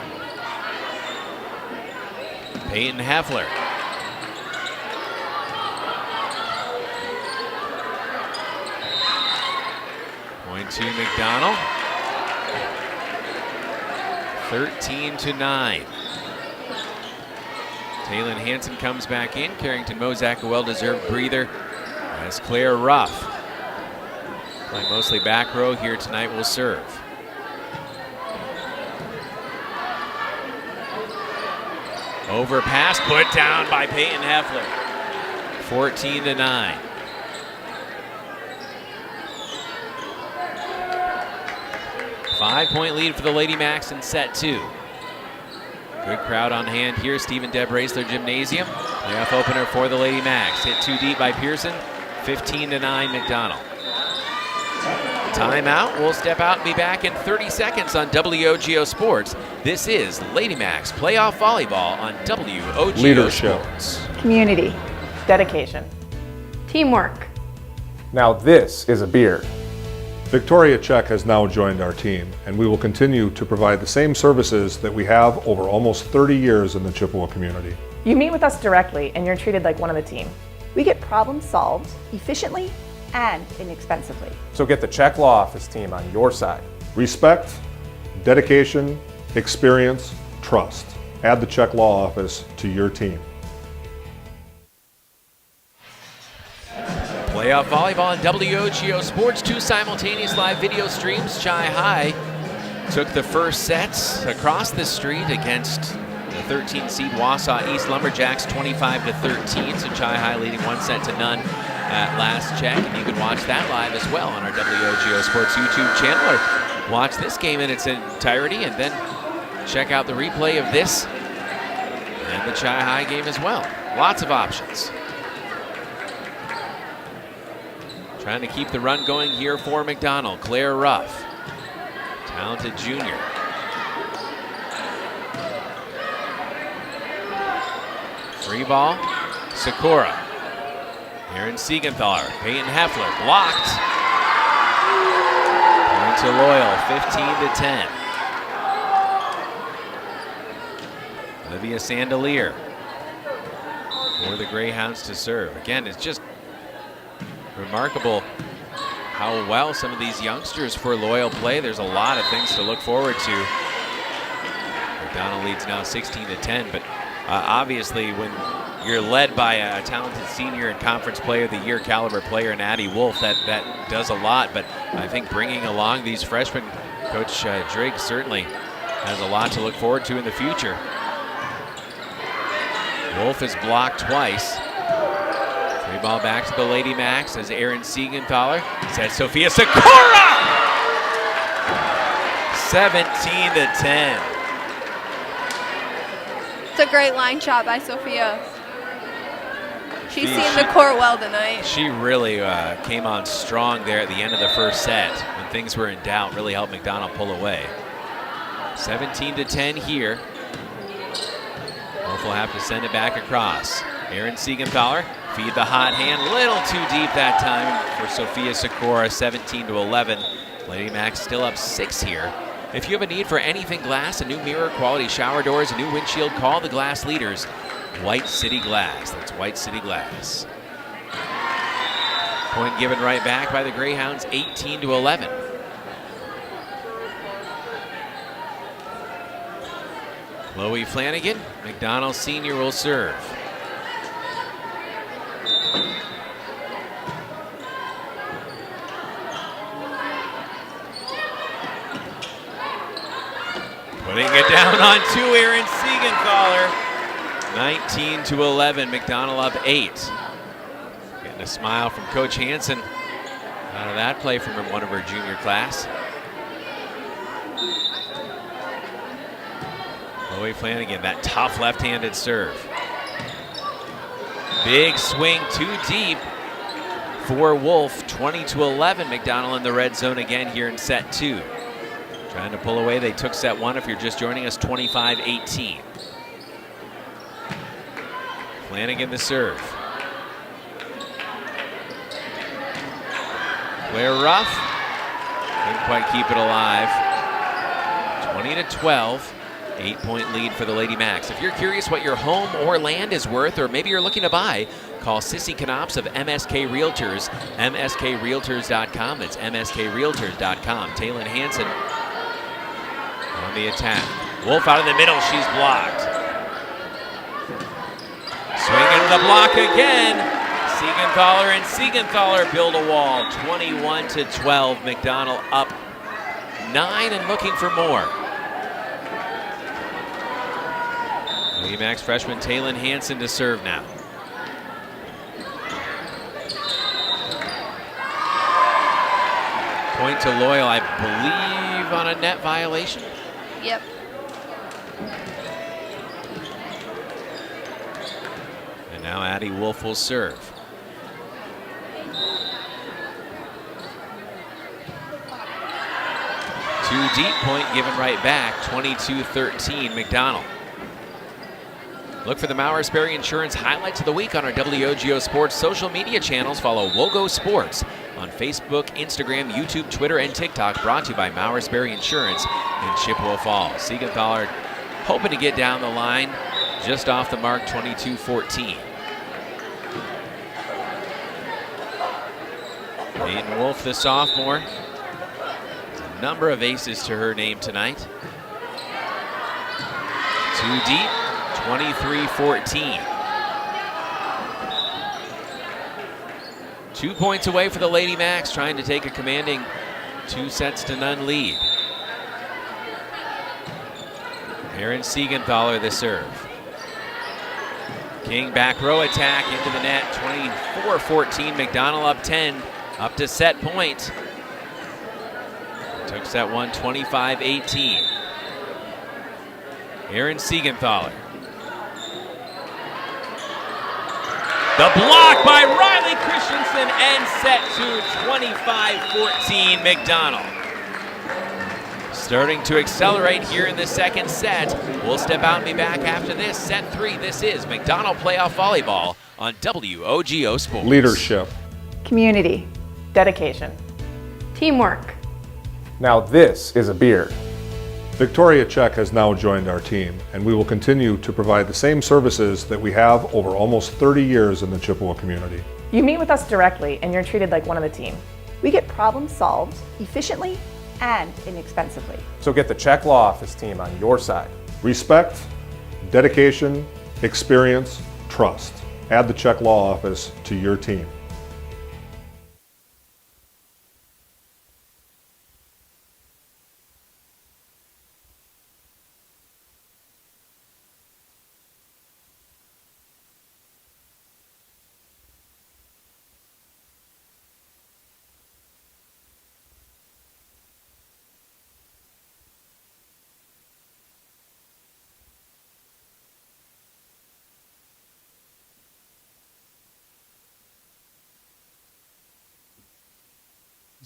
Peyton Heffler. Point to McDonell. 13-9. Taylon Hansen comes back in. Carrington Mozak, a well-deserved breather, as Claire Ruff, playing mostly back row here tonight, will serve. Overpass put down by Peyton Heffler. 14-9. Five-point lead for the Lady Macks in set 2. Good crowd on hand here. Stephen Deb Raisler Gymnasium. Playoff opener for the Lady Macks. Hit too deep by Pearson. 15-9 McDonell. Timeout. We'll step out and be back in 30 seconds on WOGO Sports. This is Lady Macks Playoff Volleyball on WOGO Leadership. Sports. Community. Dedication. Teamwork. Now this is a beer. Victoria Czech has now joined our team, and we will continue to provide the same services that we have over almost 30 years in the Chippewa community. You meet with us directly and you're treated like one of the team. We get problems solved efficiently and inexpensively. So get the Czech Law Office team on your side. Respect, dedication, experience, trust. Add the Czech Law Office to your team. Playoff volleyball on WOGO Sports. 2 simultaneous live video streams. Chi High took the first sets across the street against the 13 seed Wausau East Lumberjacks, 25-13. So Chi High leading 1-0 at last check. And you can watch that live as well on our WOGO Sports YouTube channel, or watch this game in its entirety and then check out the replay of this and the Chi High game as well. Lots of options. Trying to keep the run going here for McDonell. Claire Ruff, talented junior. Free ball, Sakura. Aaron Siegenthaler, Peyton Heffler, blocked. Point to Loyal, 15-10. Olivia Sandelier for the Greyhounds to serve. Again, it's just remarkable how well some of these youngsters for Loyal play. There's a lot of things to look forward to. McDonell leads now 16-10, but obviously when you're led by a talented senior and conference player of the year caliber player in Addie Wolf, that does a lot. But I think bringing along these freshmen, Coach Driggs certainly has a lot to look forward to in the future. Wolf is blocked twice. Free ball back to the Lady Macks as Aaron Siegenthaler sets Sophia Sakura! 17-10. It's a great line shot by Sophia. She's seen the court well tonight. She really came on strong there at the end of the first set. When things were in doubt, really helped McDonell pull away. 17-10 here. Wolf will have to send it back across. Aaron Siegenthaler, feed the hot hand, little too deep that time for Sophia Sakura, 17-11. Lady Macks still up 6 here. If you have a need for anything glass, a new mirror, quality shower doors, a new windshield, call the glass leaders. White City Glass. That's White City Glass. Point given right back by the Greyhounds, 18-11. Chloe Flanagan, McDonell Senior will serve. Putting it down on 2, Aaron Siegenthaler. 19-11, McDonell up 8. Getting a smile from Coach Hansen out of that play from one of her junior class. Chloe Flanagan, that tough left-handed serve. Big swing, too deep for Wolf. 20-11, McDonell in the red zone again here in set 2. Trying to pull away, they took set 1. If you're just joining us, 25-18. Flanagan the serve. Claire Ruff couldn't quite keep it alive. 20-12. 8-point lead for the Lady Macks. If you're curious what your home or land is worth, or maybe you're looking to buy, call Sissy Knops of MSK Realtors, mskrealtors.com. It's mskrealtors.com. Taylor Hansen on the attack. Wolf out of the middle, she's blocked. Swinging the block again. Siegenthaler build a wall. 21-12, McDonell up 9 and looking for more. Lady Macks freshman Taylor Hansen to serve now. Point to Loyal, I believe, on a net violation. Yep. And now Addie Wolf will serve. Too deep, point given right back. 22-13, McDonell. Look for the Maurer-Sperry Insurance Highlights of the Week on our WOGO Sports social media channels. Follow WOGO Sports on Facebook, Instagram, YouTube, Twitter, and TikTok. Brought to you by Maurer-Sperry Insurance in Chippewa Falls. Siegenthaler hoping to get down the line, just off the mark, 22-14. Aiden Wolf, the sophomore. A number of aces to her name tonight. Too deep. 23-14. 2 points away for the Lady Macks, trying to take a commanding 2-0 lead. Aaron Siegenthaler the serve. King back row attack into the net. 24-14. McDonell up 10, up to set point. Took set 1, 25-18. Aaron Siegenthaler. The block by Riley Christensen ends set 2, 25-14 McDonell. Starting to accelerate here in the second set. We'll step out and be back after this. Set 3, this is McDonell Playoff Volleyball on WOGO Sports. Leadership. Community. Dedication. Teamwork. Now this is a beer. Victoria Czech has now joined our team, and we will continue to provide the same services that we have over almost 30 years in the Chippewa community. You meet with us directly and you're treated like one of the team. We get problems solved efficiently and inexpensively. So get the Czech Law Office team on your side. Respect, dedication, experience, trust. Add the Czech Law Office to your team.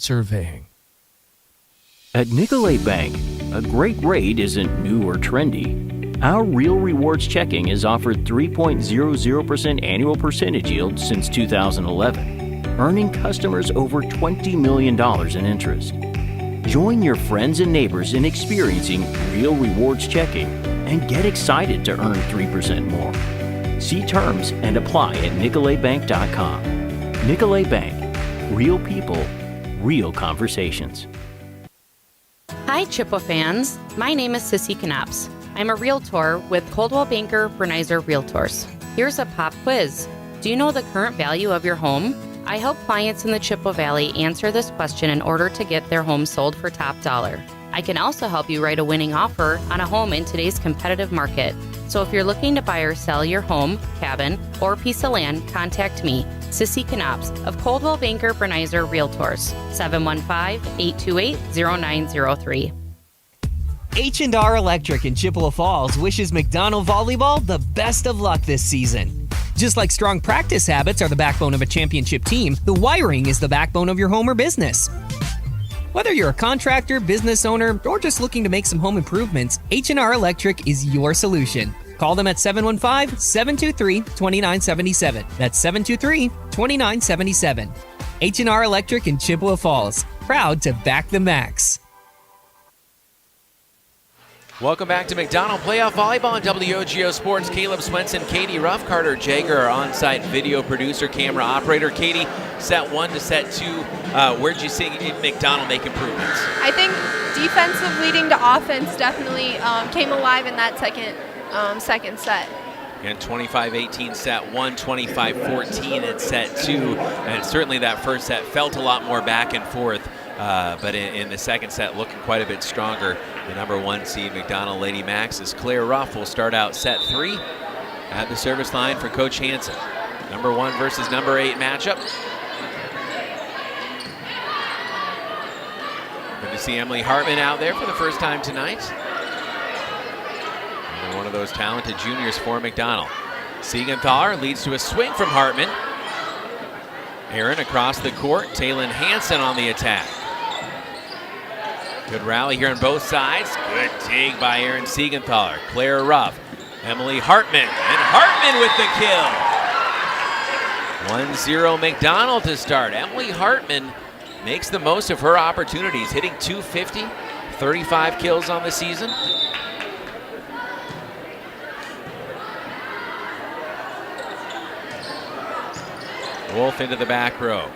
Surveying. At Nicolet Bank, a great rate isn't new or trendy. Our Real Rewards checking has offered 3.00% annual percentage yield since 2011, earning customers over $20 million in interest. Join your friends and neighbors in experiencing Real Rewards checking and get excited to earn 3% more. See terms and apply at nicoletbank.com. Nicolet Bank. Real people, real conversations. Hi, Chippewa fans. My name is Sissy Knops. I'm a realtor with Coldwell Banker Bernizer Realtors. Here's a pop quiz. Do you know the current value of your home? I help clients in the Chippewa Valley answer this question in order to get their home sold for top dollar. I can also help you write a winning offer on a home in today's competitive market. So if you're looking to buy or sell your home, cabin, or piece of land, contact me, Sissy Knops of Coldwell Banker Bernizer Realtors, 715-828-0903. H&R Electric in Chippewa Falls wishes McDonell Volleyball the best of luck this season. Just like strong practice habits are the backbone of a championship team, the wiring is the backbone of your home or business. Whether you're a contractor, business owner, or just looking to make some home improvements, H&R Electric is your solution. Call them at 715-723-2977. That's 723-2977. H&R Electric in Chippewa Falls. Proud to back the Macks. Welcome back to McDonell Playoff Volleyball on WOGO Sports. Caleb Swenson, Katie Ruff, Carter Jager, our on-site video producer, camera operator. Katie, set 1 to set 2. Where'd you see McDonell make improvements? I think defensive leading to offense definitely came alive in that second set. And 25-18 set 1, 25-14 in set 2. And certainly that first set felt a lot more back and forth. But in the second set, looking quite a bit stronger. The number 1 seed McDonell Lady Macks is Claire Ruff will start out set 3 at the service line for Coach Hansen. Number 1 versus number 8 matchup. Good to see Emily Hartman out there for the first time tonight. Another one of those talented juniors for McDonell. Siegenthaler leads to a swing from Hartman. Aaron across the court. Taylin Hansen on the attack. Good rally here on both sides. Good dig by Aaron Siegenthaler. Claire Ruff. Emily Hartman. And Hartman with the kill. 1-0 McDonell to start. Emily Hartman makes the most of her opportunities, hitting .250, 35 kills on the season. Wolf into the back row.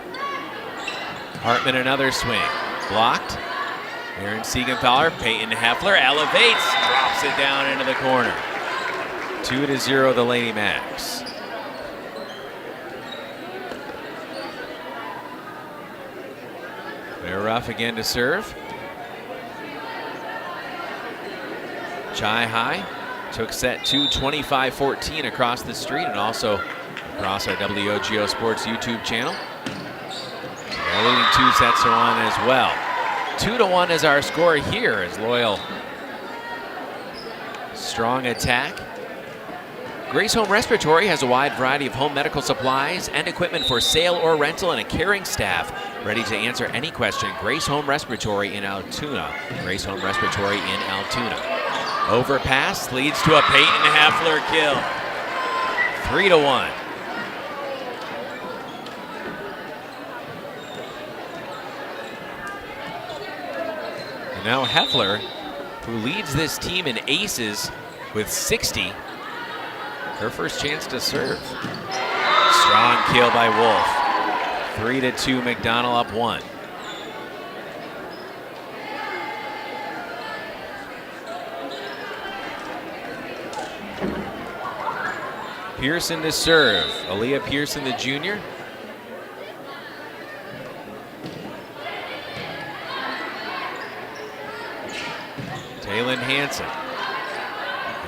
Hartman another swing. Blocked. Aaron Siegenthaler, Peyton Heffler elevates, drops it down into the corner. 2-0 the Lady Macks. They're Ruff again to serve. Chai High took set 2, 25-14 across the street and also across our WOGO Sports YouTube channel. They're leading 2 sets to 1 as well. 2-1 is our score here as Loyal. Strong attack. Grace Home Respiratory has a wide variety of home medical supplies and equipment for sale or rental and a caring staff ready to answer any question. Grace Home Respiratory in Altoona. Grace Home Respiratory in Altoona. Overpass leads to a Peyton Heffler kill. 3-1. And now Heffler, who leads this team in aces with 60. Her first chance to serve. Strong kill by Wolf. 3-2 McDonell up 1. Pearson to serve. Aaliyah Pearson, the junior. Taylin Hansen.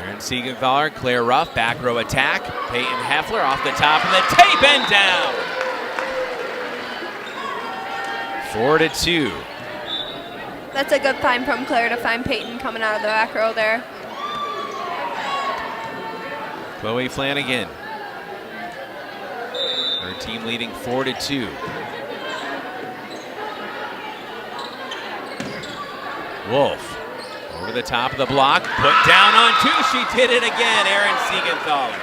Aaron Siegenthaler, Claire Ruff, back row attack. Peyton Heffler off the top of the tape and down. 4-2. That's a good find from Claire to find Peyton coming out of the back row there. Chloe Flanagan. Her team leading 4-2. Wolf. Over the top of the block, put down on 2. She did it again, Aaron Siegenthaler.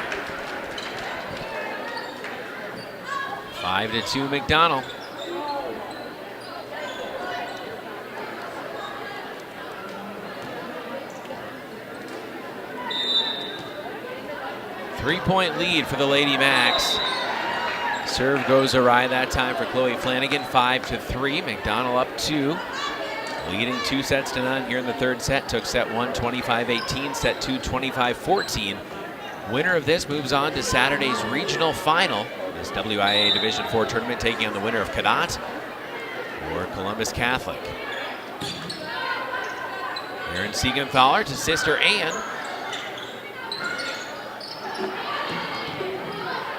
5-2 McDonell. Three-point lead for the Lady Macks. Serve goes awry that time for Chloe Flanagan. 5-3. McDonell up 2. Leading 2-0 here in the third set. Took set 1, 25-18. Set 2, 25-14. Winner of this moves on to Saturday's regional final. This WIAA Division IV tournament taking on the winner of Cadott or Columbus Catholic. Aaron Siegenthaler to sister Ann.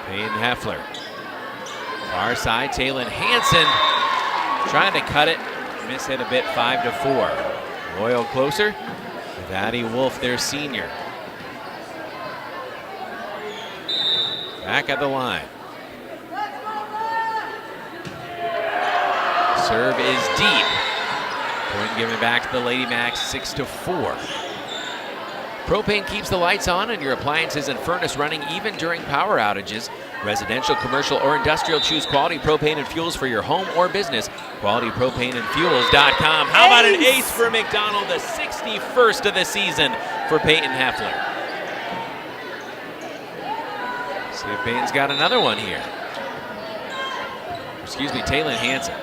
Peyton Heffler. Far side, Taylin Hansen trying to cut it. Miss it a bit, 5-4. Loyal closer with Addie Wolf, their senior. Back at the line. Serve is deep. Point given back to the Lady Macks, 6-4. Propane keeps the lights on and your appliances and furnace running even during power outages. Residential, commercial, or industrial, choose quality propane and fuels for your home or business. QualityPropaneandFuels.com. How about an ace for McDonell, the 61st of the season for Peyton Heffler. See if Peyton's got another one here. Excuse me, Taylin Hansen.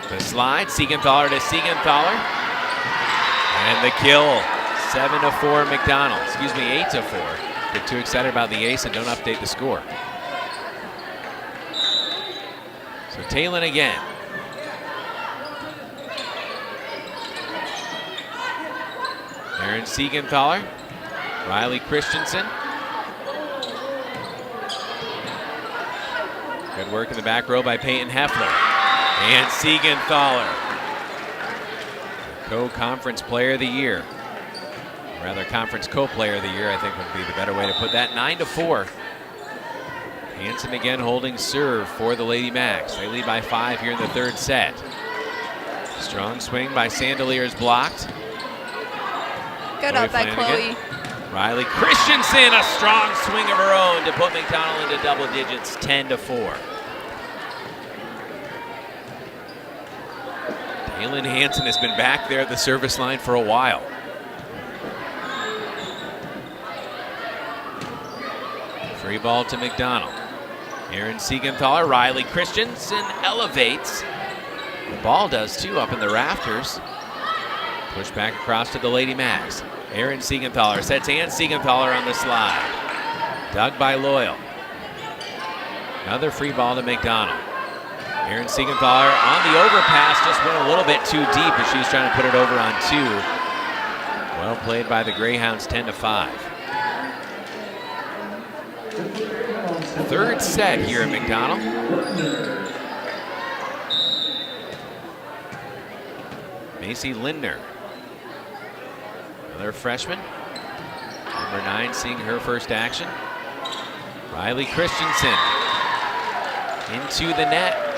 The slide, Siegenthaler to Siegenthaler. And the kill, 7-4 McDonell. Excuse me, 8-4. Get too excited about the ace and don't update the score. So Taylin again. Aaron Siegenthaler, Riley Christensen. Good work in the back row by Peyton Heffler. And Siegenthaler, co-conference player of the year. Rather, conference co-player of the year, I think would be the better way to put that. 9-4. Hansen again holding serve for the Lady Macks. They lead by 5 here in the third set. Strong swing by Sandeliers blocked. Good up by Chloe. Riley Christensen, a strong swing of her own to put McDonell into double digits, 10-4. Taylin Hansen has been back there at the service line for a while. Free ball to McDonell. Aaron Siegenthaler, Riley Christensen elevates. The ball does too up in the rafters. Push back across to the Lady Macks. Aaron Siegenthaler sets Ann Siegenthaler on the slide. Dug by Loyal. Another free ball to McDonell. Aaron Siegenthaler on the overpass, just went a little bit too deep as she was trying to put it over on 2. Well played by the Greyhounds, 10-5. Third set here at McDonell. Macy Lindner, another freshman. Number 9 seeing her first action. Riley Christensen into the net.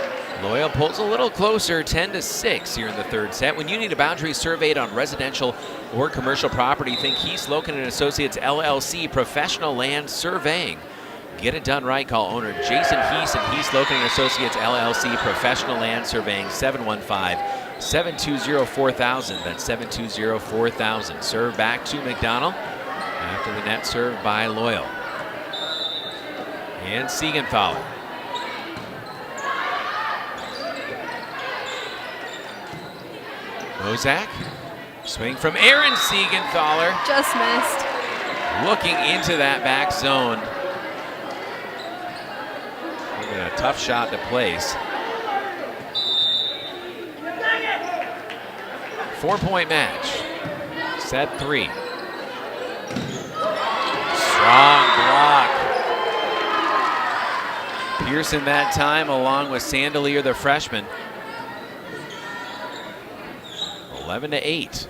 Loyal pulls a little closer, 10-6 here in the third set. When you need a boundary surveyed on residential or commercial property, think Heath Loken and Associates LLC Professional Land Surveying. Get it done right. Call owner Jason Heath and Heath Loken and Associates LLC Professional Land Surveying, 715-720-4000. That's 720-4000. Serve back to McDonell after the net serve by Loyal. And Siegenthaler. Mozak, swing from Aaron Siegenthaler. Just missed. Looking into that back zone. Even a tough shot to place. 4-point match. Set 3. Strong block. Pearson that time along with Sandelier, the freshman. 11-8.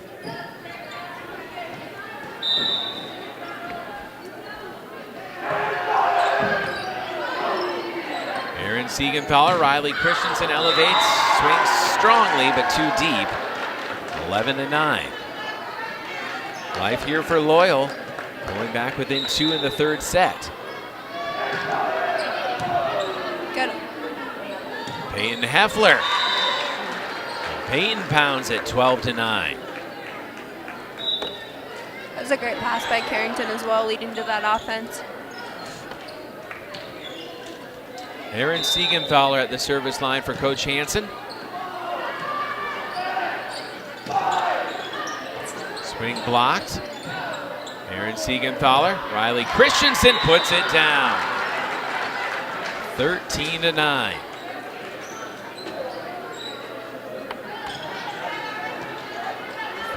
Aaron Siegenthaler, Riley Christensen elevates, swings strongly but too deep. 11-9. Life here for Loyal, going back within 2 in the third set. Good. Peyton Heffler. Peyton pounds it, 12-9. That was a great pass by Carrington as well, leading to that offense. Aaron Siegenthaler at the service line for Coach Hansen. Swing blocked. Aaron Siegenthaler, Riley Christensen puts it down. 13-9.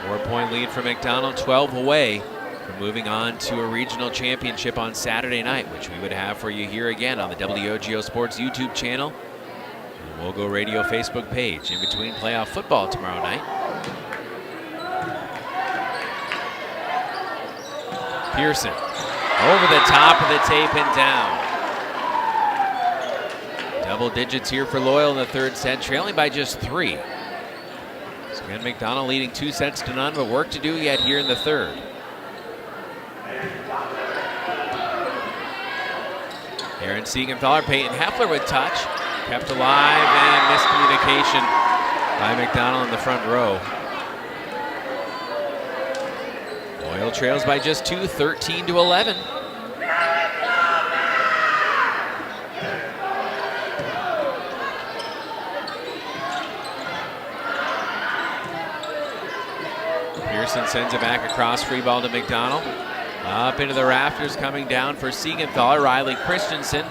4-point lead for McDonell, 12 away from moving on to a regional championship on Saturday night, which we would have for you here again on the WOGO Sports YouTube channel and WOGO Radio Facebook page in between playoff football tomorrow night. Pearson over the top of the tape and down. Double digits here for Loyal in the third set, trailing by just 3. So again, McDonell leading 2 sets to none, but work to do yet here in the third. Aaron Siegenthaler, Peyton Heffler with touch, kept alive, and miscommunication by McDonell in the front row. Loyal trails by just 2, 13-11. Pearson sends it back across, free ball to McDonell. Up into the rafters, coming down for Siegenthaler, Riley Christensen.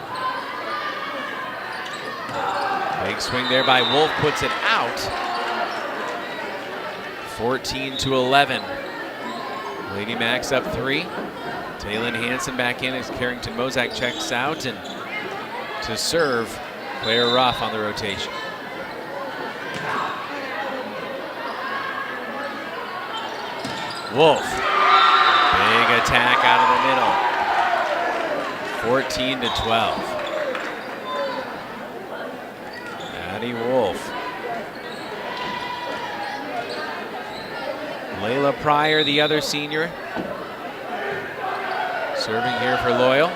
Big swing there by Wolf, puts it out. 14-11. Lady Macks up 3. Taylon Hansen back in as Carrington Mozak checks out, and to serve, Claire Ruff on the rotation. Wolf, big attack out of the middle. 14-12. Addie Wolf. Layla Pryor, the other senior, serving here for Loyal.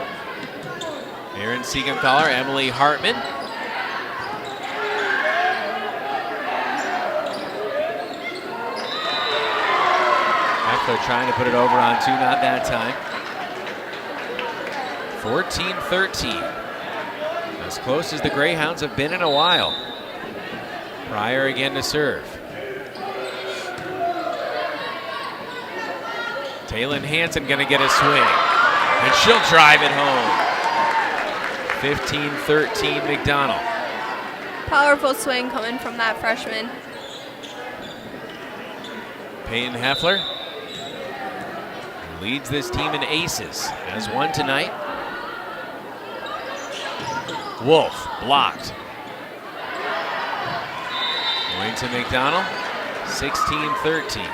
Aaron Siegenthaler, Emily Hartman. Heffler trying to put it over on 2, not that time. 14-13. As close as the Greyhounds have been in a while. Pryor again to serve. Taylon Hansen gonna get a swing, and she'll drive it home. 15-13 McDonell. Powerful swing coming from that freshman. Peyton Heffler leads this team in aces, has 1 tonight. Wolf blocked. Going to McDonell, 16-13.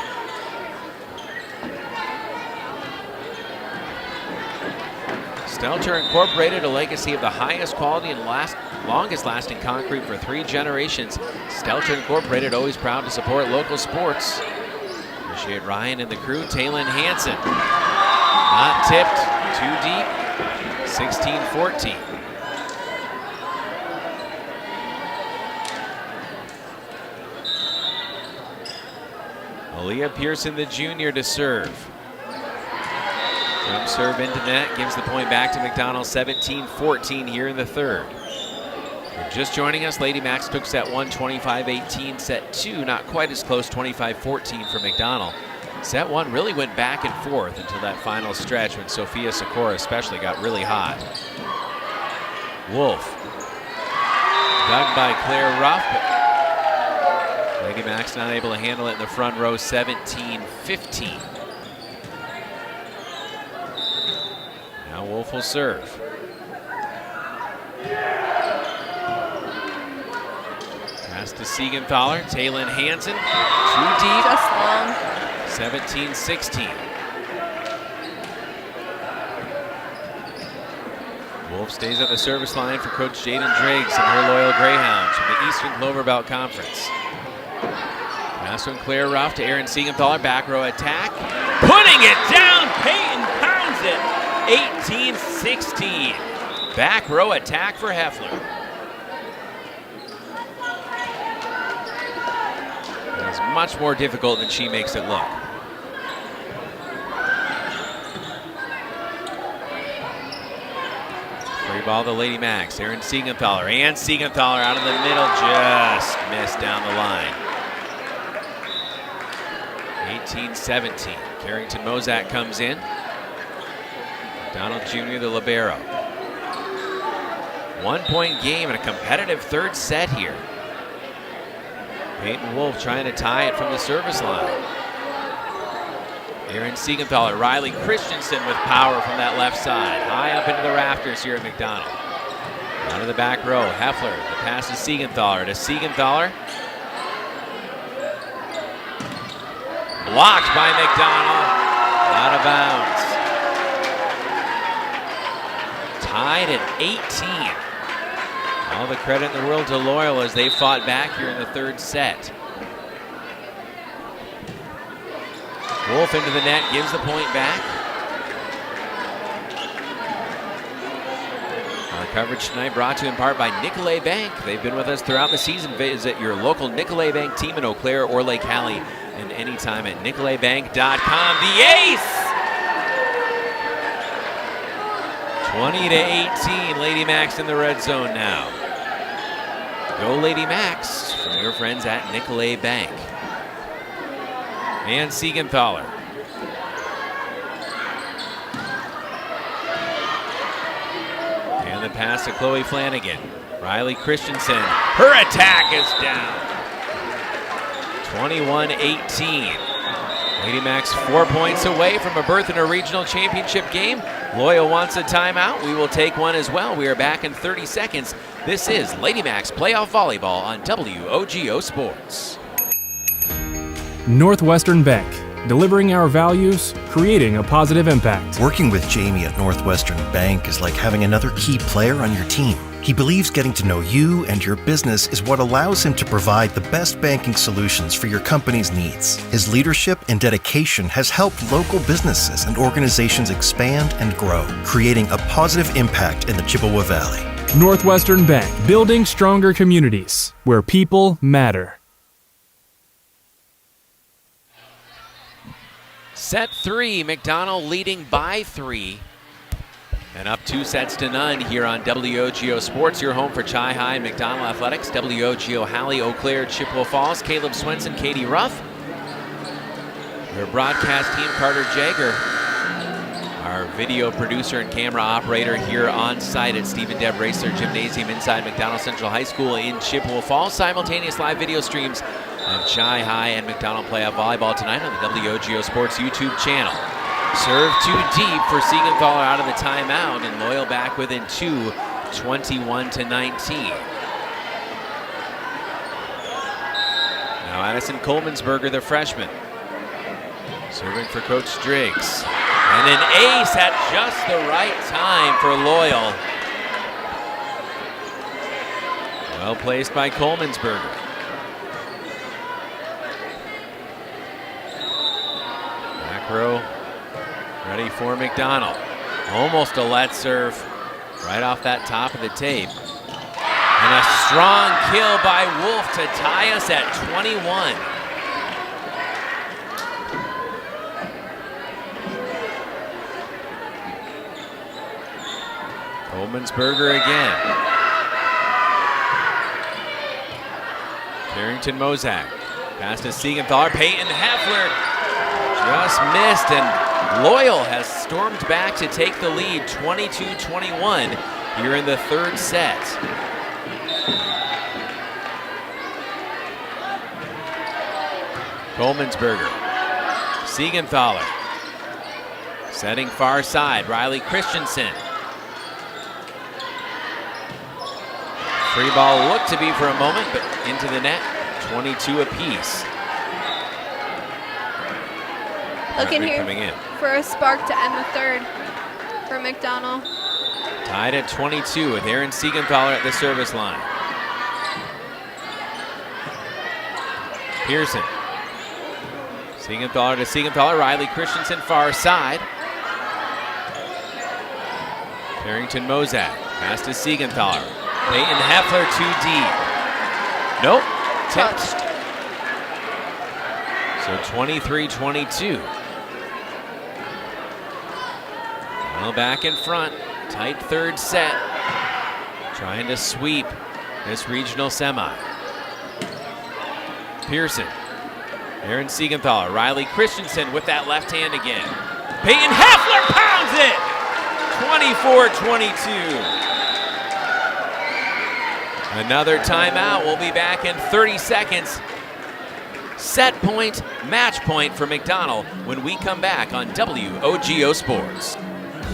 Stelter Incorporated, a legacy of the highest quality and longest lasting concrete for 3 generations. Stelter Incorporated, always proud to support local sports. Appreciate Ryan and the crew. Taylon Hansen, not tipped, too deep, 16-14. Aaliyah Pearson, the junior, to serve. Jump serve into net, gives the point back to McDonell, 17-14 here in the third. If you're just joining us, Lady Macks took set 1, 25-18. Set 2, not quite as close, 25-14 for McDonell. Set 1 really went back and forth until that final stretch when Sophia Sikora especially got really hot. Wolf, dug by Claire Ruff, but Lady Macks not able to handle it in the front row, 17-15. Now Wolf will serve. Pass to Siegenthaler, Taylon Hansen, too deep. Just long. 17-16. Wolf stays at the service line for Coach Jaden Driggs and her Loyal Greyhounds from the Eastern Clover Belt Conference. Pass from Claire Ruff to Aaron Siegenthaler, back row attack. Putting it down, Peyton pounds it. 18-16. Back row attack for Heffler. It's much more difficult than she makes it look. Free ball to Lady Macks. Aaron Siegenthaler, and Siegenthaler out of the middle, just missed down the line. 18-17. Carrington Mozak comes in. Donald Jr., the libero. 1-point game and a competitive third set here. Peyton Wolf trying to tie it from the service line. Aaron Siegenthaler, Riley Christensen with power from that left side. High up into the rafters here at McDonell. Out of the back row, Heffler, the pass to Siegenthaler. Blocked by McDonell, out of bounds. Tied at 18. All the credit in the world to Loyal as they fought back here in the third set. Wolf into the net, gives the point back. Our coverage tonight brought to you in part by Nicolet Bank. They've been with us throughout the season. Visit your local Nicolet Bank team in Eau Claire or Lake Hallie, and anytime at nicoletbank.com. The ace! 20-18, Lady Macks in the red zone now. Go Lady Macks from your friends at Nicolet Bank. And Siegenthaler. And the pass to Chloe Flanagan. Riley Christensen. Her attack is down. 21-18. Lady Macks 4 points away from a berth in a regional championship game. Loyal wants a timeout. We will take one as well. We are back in 30 seconds. This is Lady Macks Playoff Volleyball on WOGO Sports. Northwestern Bank, delivering our values, creating a positive impact. Working with Jamie at Northwestern Bank is like having another key player on your team. He believes getting to know you and your business is what allows him to provide the best banking solutions for your company's needs. His leadership and dedication has helped local businesses and organizations expand and grow, creating a positive impact in the Chippewa Valley. Northwestern Bank, building stronger communities where people matter. Set 3, McDonell leading by 3. And up 2-0 here on WOGO Sports, your home for Chi High and McDonell Athletics. WOGO Hallie, Eau Claire, Chippewa Falls. Caleb Swenson, Katie Ruff. Your broadcast team, Carter Jager. Our video producer and camera operator here on site at Stephen Deb Racer Gymnasium inside McDonell Central High School in Chippewa Falls. Simultaneous live video streams of Chi High and McDonell Playoff Volleyball tonight on the WOGO Sports YouTube channel. Serve too deep for Siegenthaler out of the timeout, and Loyal back within 2, 21-19. Now Addison Coleman'sberger, the freshman, serving for Coach Driggs. And an ace at just the right time for Loyal. Well placed by Coleman'sberger. Back row. Ready for McDonell. Almost a let serve right off that top of the tape. And a strong kill by Wolf to tie us at 21. Coleman'sberger again. Carrington Mozak. Pass to Siegenthaler. Peyton Heffler just missed, and Loyal has stormed back to take the lead 22-21 here in the third set. Coleman'sberger. Siegenthaler. Setting far side. Riley Christensen. Free ball looked to be for a moment, but into the net. 22 apiece. Looking here coming in for a spark to end the third for McDonell. Tied at 22 with Aaron Siegenthaler at the service line. Pearson. Siegenthaler to Siegenthaler. Riley Christensen far side. Carrington Mozak. Pass to Siegenthaler. Peyton Heffler too deep. Nope. Tipped. So 23-22. Well, back in front. Tight third set. Trying to sweep this regional semi. Pearson. Aaron Siegenthaler. Riley Christensen with that left hand again. Peyton Heffler pounds it! 24-22. Another timeout. We'll be back in 30 seconds set point, match point for McDonell when we come back on WOGO Sports.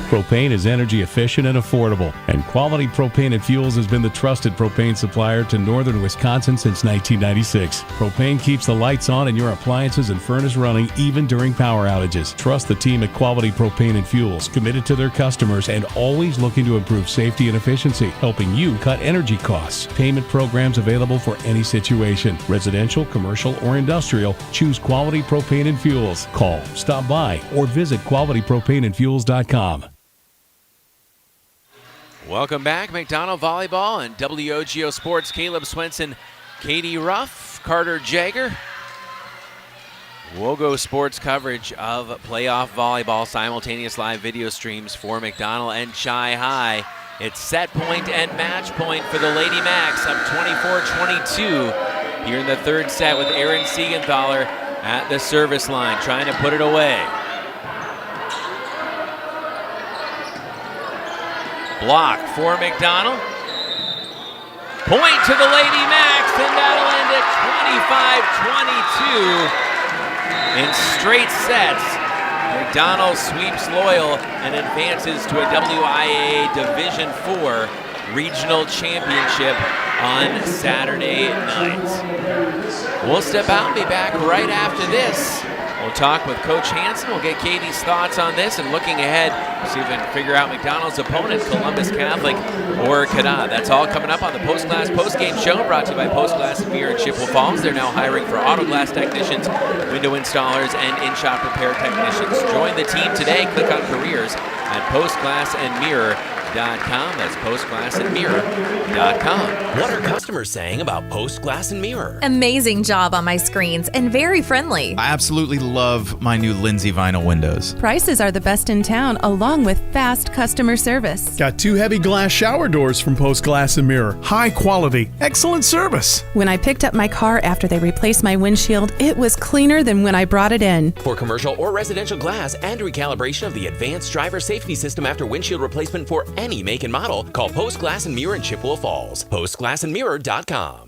Propane is energy efficient and affordable, and Quality Propane and Fuels has been the trusted propane supplier to northern Wisconsin since 1996. Propane keeps the lights on and your appliances and furnace running even during power outages. Trust the team at Quality Propane and Fuels, committed to their customers and always looking to improve safety and efficiency, helping you cut energy costs. Payment programs available for any situation. Residential, commercial, or industrial, choose Quality Propane and Fuels. Call, stop by, or visit qualitypropaneandfuels.com. Welcome back, McDonell Volleyball and WOGO Sports. Caleb Swenson, Katie Ruff, Carter Jagger. WOGO Sports coverage of playoff volleyball, simultaneous live video streams for McDonell and Chi High. It's set point and match point for the Lady Macks, up 24-22 here in the third set with Erin Siegenthaler at the service line, trying to put it away. Block for McDonell. Point to the Lady Macks, and that'll end at 25-22 in straight sets. McDonell sweeps Loyal and advances to a WIAA Division IV Regional Championship on Saturday night. We'll step out and be back right after this. We'll talk with Coach Hansen. We'll get Katie's thoughts on this and looking ahead, see if we can figure out McDonell's opponent, Columbus Catholic or Cadott. That's all coming up on the Post Glass Post-Game Show, brought to you by Post Glass and Mirror in Chippewa Falls. They're now hiring for auto glass technicians, window installers, and in-shop repair technicians. Join the team today. Click on careers at postglassandmirror.com. That's postglassandmirror.com. What are customers saying about Post Glass and Mirror? Amazing job on my screens and very friendly. I absolutely love my new Lindsay vinyl windows. Prices are the best in town, along with fast customer service. Got 2 heavy glass shower doors from Post Glass and Mirror. High quality, excellent service. When I picked up my car after they replaced my windshield, it was cleaner than when I brought it in. For commercial or residential glass and recalibration of the advanced driver safety system after windshield replacement for any make and model, call Post Glass and Mirror in Chippewa Falls. postglassandmirror.com.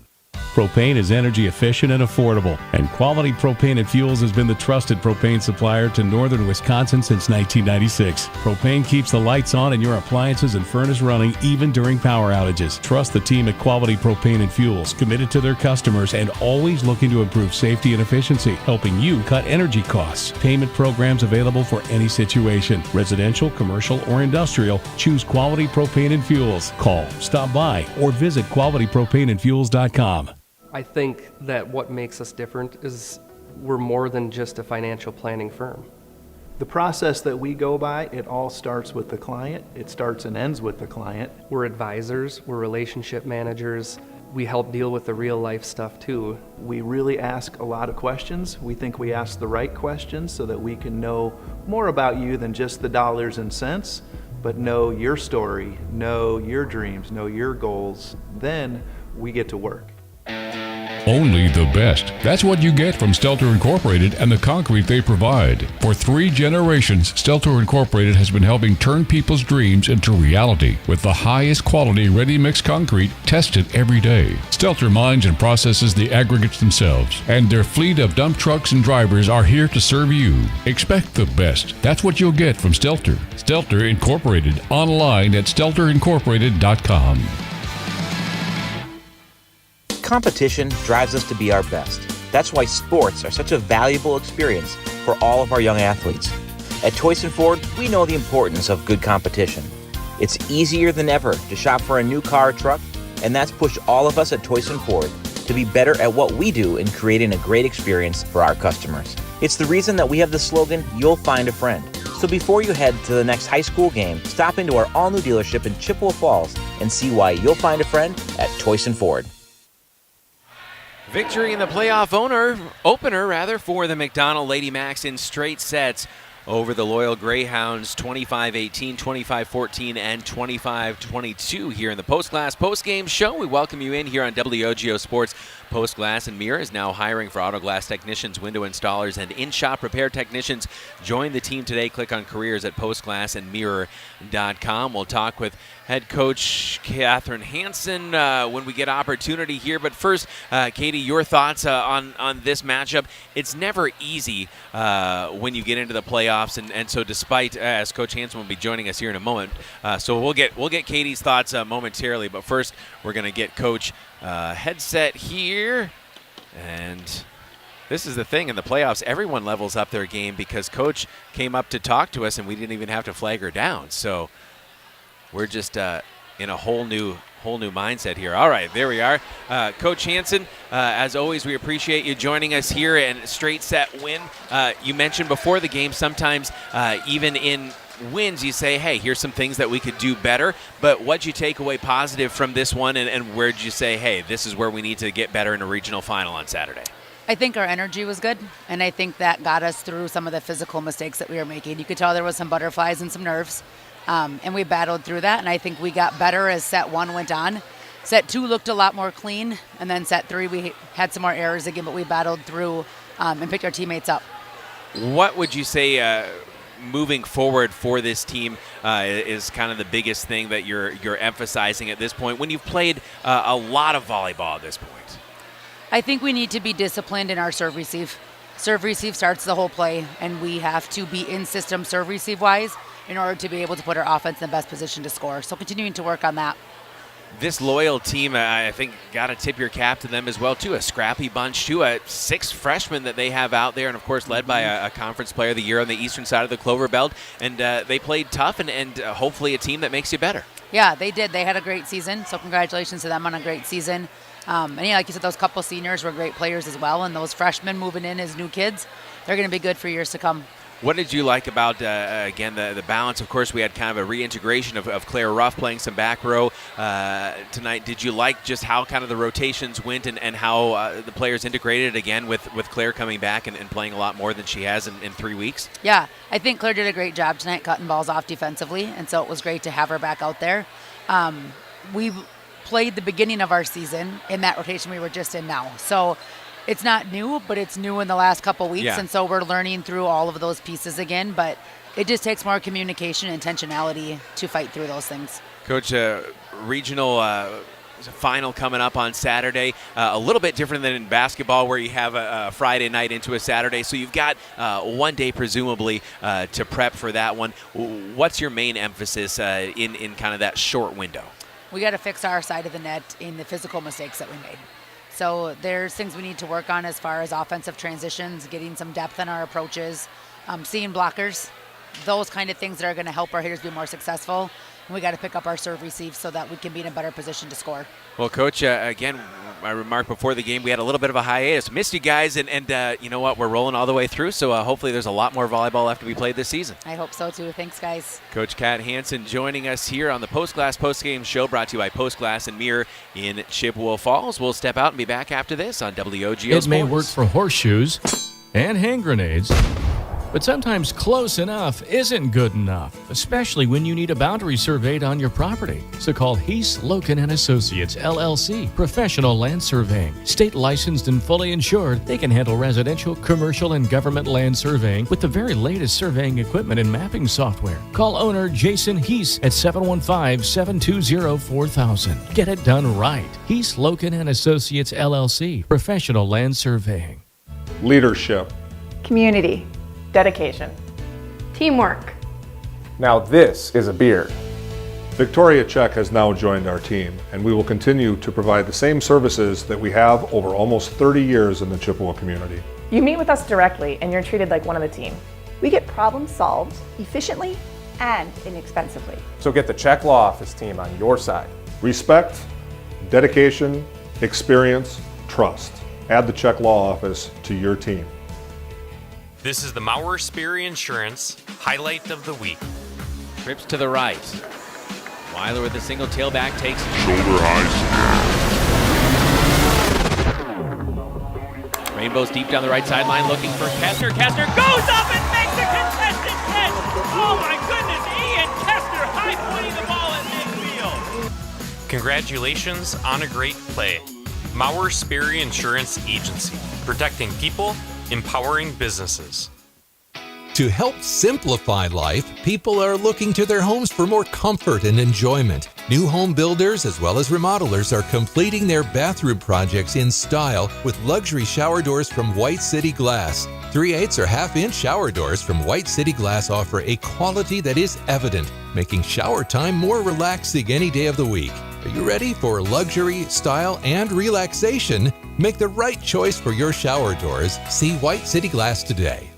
Propane is energy efficient and affordable, and Quality Propane and Fuels has been the trusted propane supplier to northern Wisconsin since 1996. Propane keeps the lights on and your appliances and furnace running even during power outages. Trust the team at Quality Propane and Fuels, committed to their customers and always looking to improve safety and efficiency, helping you cut energy costs. Payment programs available for any situation. Residential, commercial, or industrial, choose Quality Propane and Fuels. Call, stop by, or visit qualitypropaneandfuels.com. I think that what makes us different is we're more than just a financial planning firm. The process that we go by, it all starts with the client. It starts and ends with the client. We're advisors, we're relationship managers. We help deal with the real life stuff too. We really ask a lot of questions. We think we ask the right questions so that we can know more about you than just the dollars and cents, but know your story, know your dreams, know your goals. Then we get to work. Only the best. That's what you get from Stelter Incorporated and the concrete they provide. For 3 generations, Stelter Incorporated has been helping turn people's dreams into reality with the highest quality ready-mix concrete tested every day. Stelter mines and processes the aggregates themselves, and their fleet of dump trucks and drivers are here to serve you. Expect the best. That's what you'll get from Stelter. Stelter Incorporated, online at stelterincorporated.com. Competition drives us to be our best. That's why sports are such a valuable experience for all of our young athletes. At Toyson Ford, we know the importance of good competition. It's easier than ever to shop for a new car or truck, and that's pushed all of us at Toyson Ford to be better at what we do in creating a great experience for our customers. It's the reason that we have the slogan, "You'll find a friend." So before you head to the next high school game, stop into our all-new dealership in Chippewa Falls and see why you'll find a friend at Toyson Ford. Victory in the playoff opener for the McDonell Lady Macks in straight sets over the Loyal Greyhounds 25-18, 25-14, and 25-22 here in the Post Glass Postgame Show. We welcome you in here on WOGO Sports. Post Glass and Mirror is now hiring for auto glass technicians, window installers, and in-shop repair technicians. Join the team today. Click on careers at postglassandmirror.com. We'll talk with head coach Catherine Hansen when we get opportunity here. But first, Katie, your thoughts on this matchup. It's never easy when you get into the playoffs, and so despite, as Coach Hansen will be joining us here in a moment, so we'll get Katie's thoughts momentarily. But first, we're going to get Coach headset here, and this is the thing in the playoffs. Everyone levels up their game because Coach came up to talk to us, and we didn't even have to flag her down. So we're just in a whole new mindset here. All right, there we are. Coach Hansen, as always, we appreciate you joining us here, and straight set win. You mentioned before the game sometimes even in wins you say, hey, here's some things that we could do better, but what'd you take away positive from this one, and where'd you say, hey, this is where we need to get better in a regional final on Saturday? I think our energy was good, and I think that got us through some of the physical mistakes that we were making. You could tell there was some butterflies and some nerves, and we battled through that, and I think we got better as set one went on. Set two looked a lot more clean, and then set three we had some more errors again, but we battled through and picked our teammates up. What would you say moving forward for this team is kind of the biggest thing that you're emphasizing at this point when you've played a lot of volleyball at this point? I think we need to be disciplined in our serve receive. Serve receive starts the whole play, and we have to be in system serve receive wise in order to be able to put our offense in the best position to score. So continuing to work on that. This Loyal team, I think, got to tip your cap to them as well, too. A scrappy bunch, too. 6 freshmen that they have out there, and, of course, led by a conference player of the year on the eastern side of the Clover Belt. And they played tough and hopefully a team that makes you better. Yeah, they did. They had a great season, so congratulations to them on a great season. And, yeah, like you said, those couple seniors were great players as well, and those freshmen moving in as new kids, they're going to be good for years to come. What did you like about, again, the balance? Of course, we had kind of a reintegration of Claire Ruff playing some back row tonight. Did you like just how kind of the rotations went and how the players integrated again with Claire coming back and playing a lot more than she has in 3 weeks? Yeah, I think Claire did a great job tonight cutting balls off defensively, and so it was great to have her back out there. We played the beginning of our season in that rotation we were just in now. So it's not new, but it's new in the last couple weeks, and so we're learning through all of those pieces again, but it just takes more communication and intentionality to fight through those things. Coach, regional final coming up on Saturday, a little bit different than in basketball where you have a Friday night into a Saturday, so you've got 1 day presumably to prep for that one. What's your main emphasis in kind of that short window? We got to fix our side of the net in the physical mistakes that we made. So there's things we need to work on as far as offensive transitions, getting some depth in our approaches, seeing blockers, those kind of things that are going to help our hitters be more successful. And we got to pick up our serve receive so that we can be in a better position to score. Well, Coach, again, I remarked before the game we had a little bit of a hiatus. Missed you guys, and you know what? We're rolling all the way through, so hopefully there's a lot more volleyball left to be played this season. I hope so, too. Thanks, guys. Coach Kat Hansen joining us here on the Post Glass Postgame Show, brought to you by Post Glass and Mirror in Chippewa Falls. We'll step out and be back after this on WOGO Sports. It may work for horseshoes and hand grenades, but sometimes close enough isn't good enough, especially when you need a boundary surveyed on your property. So call Heath, Loken & Associates, LLC, Professional Land Surveying. State licensed and fully insured, they can handle residential, commercial, and government land surveying with the very latest surveying equipment and mapping software. Call owner Jason Heath at 715-720-4000. Get it done right. Heath, Loken & Associates, LLC, Professional Land Surveying. Leadership. Community. Dedication. Teamwork. Now this is a beer. Victoria Czech has now joined our team, and we will continue to provide the same services that we have over almost 30 years in the Chippewa community. You meet with us directly and you're treated like one of the team. We get problems solved efficiently and inexpensively. So get the Czech Law Office team on your side. Respect, dedication, experience, trust. Add the Czech Law Office to your team. This is the Maurer Sperry Insurance Highlight of the Week. Trips to the right. Weiler with a single tailback takes shoulder high. Rainbows deep down the right sideline looking for Kessner. Kessner goes up and makes a contested Congratulations on a great play. Mauer Sperry Insurance Agency, protecting people, empowering businesses. To help simplify life, people are looking to their homes for more comfort and enjoyment. New home builders as well as remodelers are completing their bathroom projects in style with luxury shower doors from White City Glass. 3/8 or half-inch shower doors from White City Glass offer a quality that is evident, making shower time more relaxing any day of the week. Are you ready for luxury, style, and relaxation? Make the right choice for your shower doors. See White City Glass today.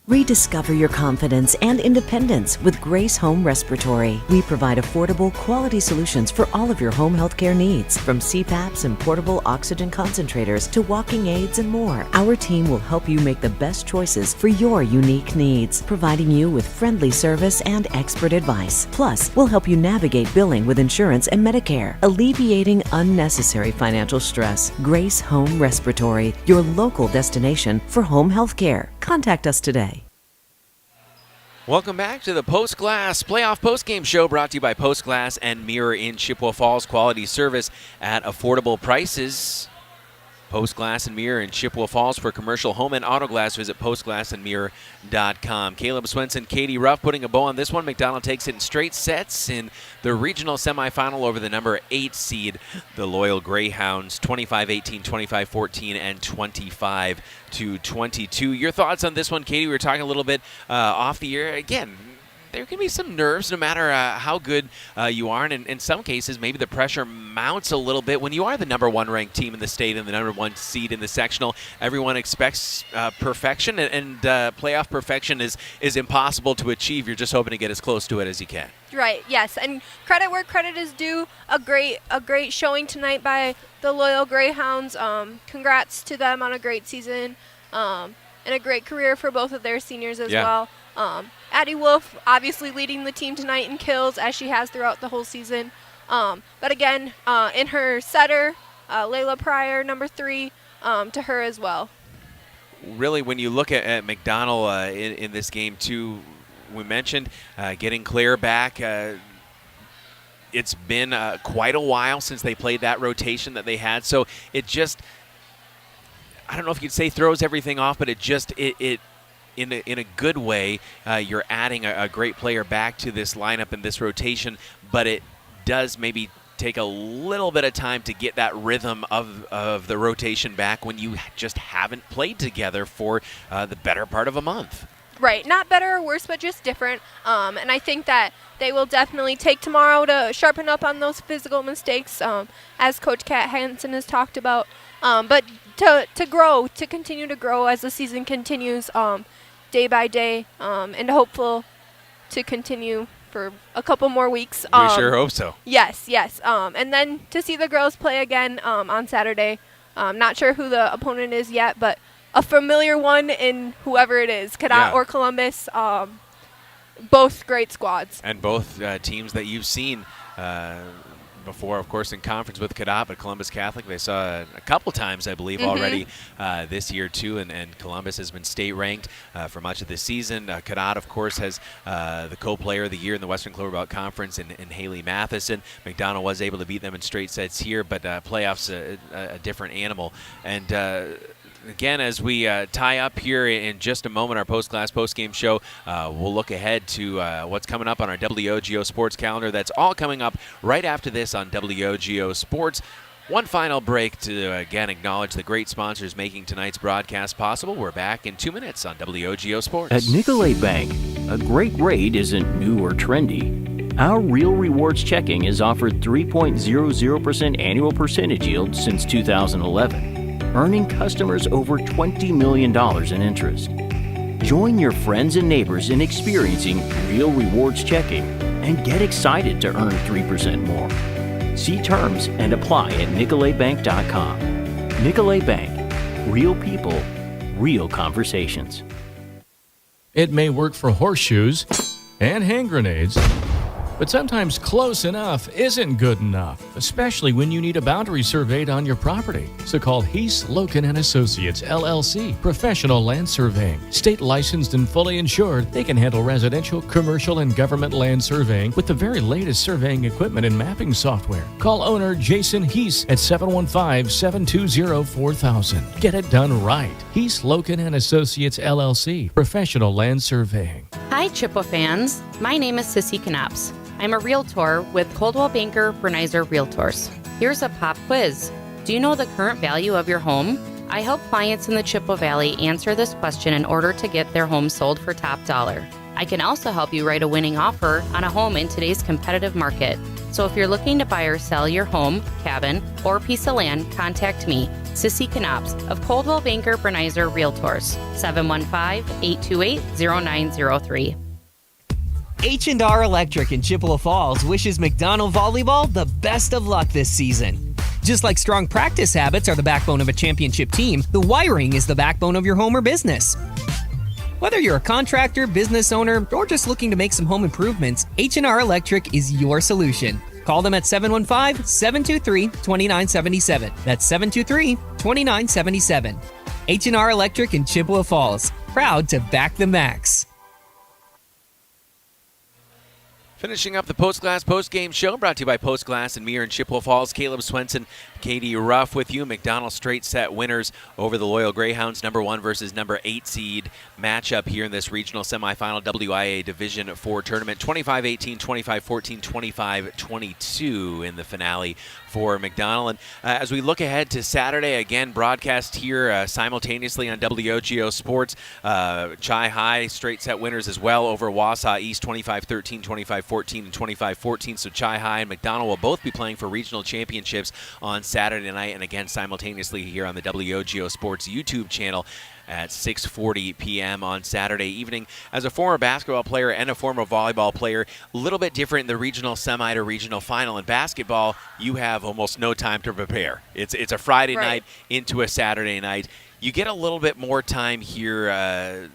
Rediscover your confidence and independence with Grace Home Respiratory. We provide affordable, quality solutions for all of your home healthcare needs, from CPAPs and portable oxygen concentrators to walking aids and more. Our team will help you make the best choices for your unique needs, providing you with friendly service and expert advice. Plus, we'll help you navigate billing with insurance and Medicare, alleviating unnecessary financial stress. Grace Home Respiratory, your local destination for home healthcare. Contact us today. Welcome back to the Post Glass Playoff Postgame Show, brought to you by Post Glass and Mirror in Chippewa Falls. Quality service at affordable prices. Post Glass and Mirror in Chippewa Falls. For commercial home and auto glass, visit postglassandmirror.com. Caleb Swenson, Katie Ruff putting a bow on this one. McDonell takes it in straight sets in the regional semifinal over the number 8 seed, the Loyal Greyhounds, 25-18, 25-14, and 25-22. Your thoughts on this one, Katie? We were talking a little bit off the air. Again, there can be some nerves no matter how good you are. And in some cases, maybe the pressure mounts a little bit when you are the number 1 ranked team in the state and the number 1 seed in the sectional. Everyone expects perfection, and playoff perfection is impossible to achieve. You're just hoping to get as close to it as you can. Right, yes. And credit where credit is due. A great showing tonight by the Loyal Greyhounds. Congrats to them on a great season and a great career for both of their seniors as well. Addie Wolf obviously leading the team tonight in kills, as she has throughout the whole season. But again, in her setter, Layla Pryor, number 3, to her as well. Really, when you look at McDonell in this game, too, we mentioned getting Claire back. It's been quite a while since they played that rotation that they had. So it just, I don't know if you'd say throws everything off, but it just, in a good way, you're adding a great player back to this lineup and this rotation, but it does maybe take a little bit of time to get that rhythm of the rotation back when you just haven't played together for the better part of a month. Right, not better or worse, but just different. And I think that they will definitely take tomorrow to sharpen up on those physical mistakes, as Coach Kat Hansen has talked about. But to grow, to continue to grow as the season continues, day by day, and hopeful to continue for a couple more weeks. We sure hope so. Yes. And then to see the girls play again on Saturday. Not sure who the opponent is yet, but a familiar one in whoever it is, Cadet or Columbus. Both great squads. And both teams that you've seen before, of course, in conference with Cadet, but Columbus Catholic they saw a couple times, I believe, already this year too, and Columbus has been state ranked for much of this season. Cadet, of course, has the co-player of the year in the Western Clover Belt Conference in Haley Matheson. McDonell was able to beat them in straight sets here, but playoffs a different animal. And again, as we tie up here in just a moment, our post-class, post-game show, we'll look ahead to what's coming up on our WOGO Sports calendar. That's all coming up right after this on WOGO Sports. One final break to, again, acknowledge the great sponsors making tonight's broadcast possible. We're back in 2 minutes on WOGO Sports. At Nicolay Bank, a great rate isn't new or trendy. Our Real Rewards checking has offered 3.00% annual percentage yield since 2011. Earning customers over $20 million in interest. Join your friends and neighbors in experiencing Real Rewards checking and get excited to earn 3% more. See terms and apply at nicolaybank.com. Nicolay Bank. Real people, real conversations. It may work for horseshoes and hand grenades, But sometimes close enough isn't good enough, especially when you need a boundary surveyed on your property. So call Heath, Loken & Associates, LLC, Professional Land Surveying. State licensed and fully insured, they can handle residential, commercial, and government land surveying with the very latest surveying equipment and mapping software. Call owner Jason Heath at 715-720-4000. Get it done right. Heath, Loken & Associates, LLC, Professional Land Surveying. Hi, Chippewa fans. My name is Sissy Knops. I'm a realtor with Coldwell Banker Bernizer Realtors. Here's a pop quiz. Do you know the current value of your home? I help clients in the Chippewa Valley answer this question in order to get their home sold for top dollar. I can also help you write a winning offer on a home in today's competitive market. So if you're looking to buy or sell your home, cabin, or piece of land, contact me, Sissy Knops of Coldwell Banker Bernizer Realtors, 715-828-0903. H&R Electric in Chippewa Falls wishes McDonell Volleyball the best of luck this season. Just like strong practice habits are the backbone of a championship team, the wiring is the backbone of your home or business. Whether you're a contractor, business owner, or just looking to make some home improvements, H&R Electric is your solution. Call them at 715-723-2977. That's 723-2977. H&R Electric in Chippewa Falls. Proud to back the Macks. Finishing up the Post Glass post-game show, brought to you by Post Glass and Mirror in Chippewa Falls. Caleb Swenson, Katie Ruff with you. McDonell straight set winners over the Loyal Greyhounds, number 1 versus number 8 seed matchup here in this regional semifinal WIAA Division 4 tournament. 25-18, 25-14, 25-22 in the finale for McDonell. And as we look ahead to Saturday, again, broadcast here simultaneously on WOGO Sports. Chi High straight set winners as well over Wausau East, 25-13, 25-14, and 25-14. So Chi High and McDonell will both be playing for regional championships on Saturday night, and again simultaneously here on the WOGO Sports YouTube channel at 6:40 p.m. on Saturday evening. As a former basketball player and a former volleyball player, a little bit different in the regional semi to regional final. In basketball, you have almost no time to prepare. It's a Friday night into a Saturday night. You get a little bit more time here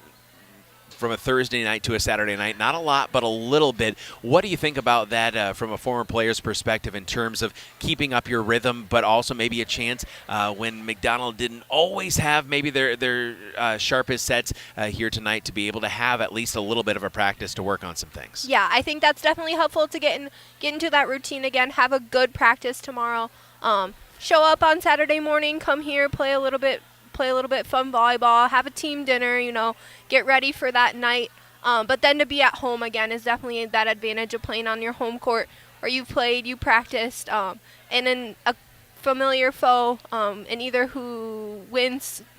from a Thursday night to a Saturday night. Not a lot, but a little bit. What do you think about that from a former player's perspective in terms of keeping up your rhythm, but also maybe a chance when McDonell didn't always have maybe their sharpest sets here tonight to be able to have at least a little bit of a practice to work on some things? Yeah, I think that's definitely helpful to get into that routine again, have a good practice tomorrow. Show up on Saturday morning, come here, play a little bit fun volleyball, have a team dinner, get ready for that night. But then to be at home again is definitely that advantage of playing on your home court where you've played, you practiced, and then a familiar foe, and either who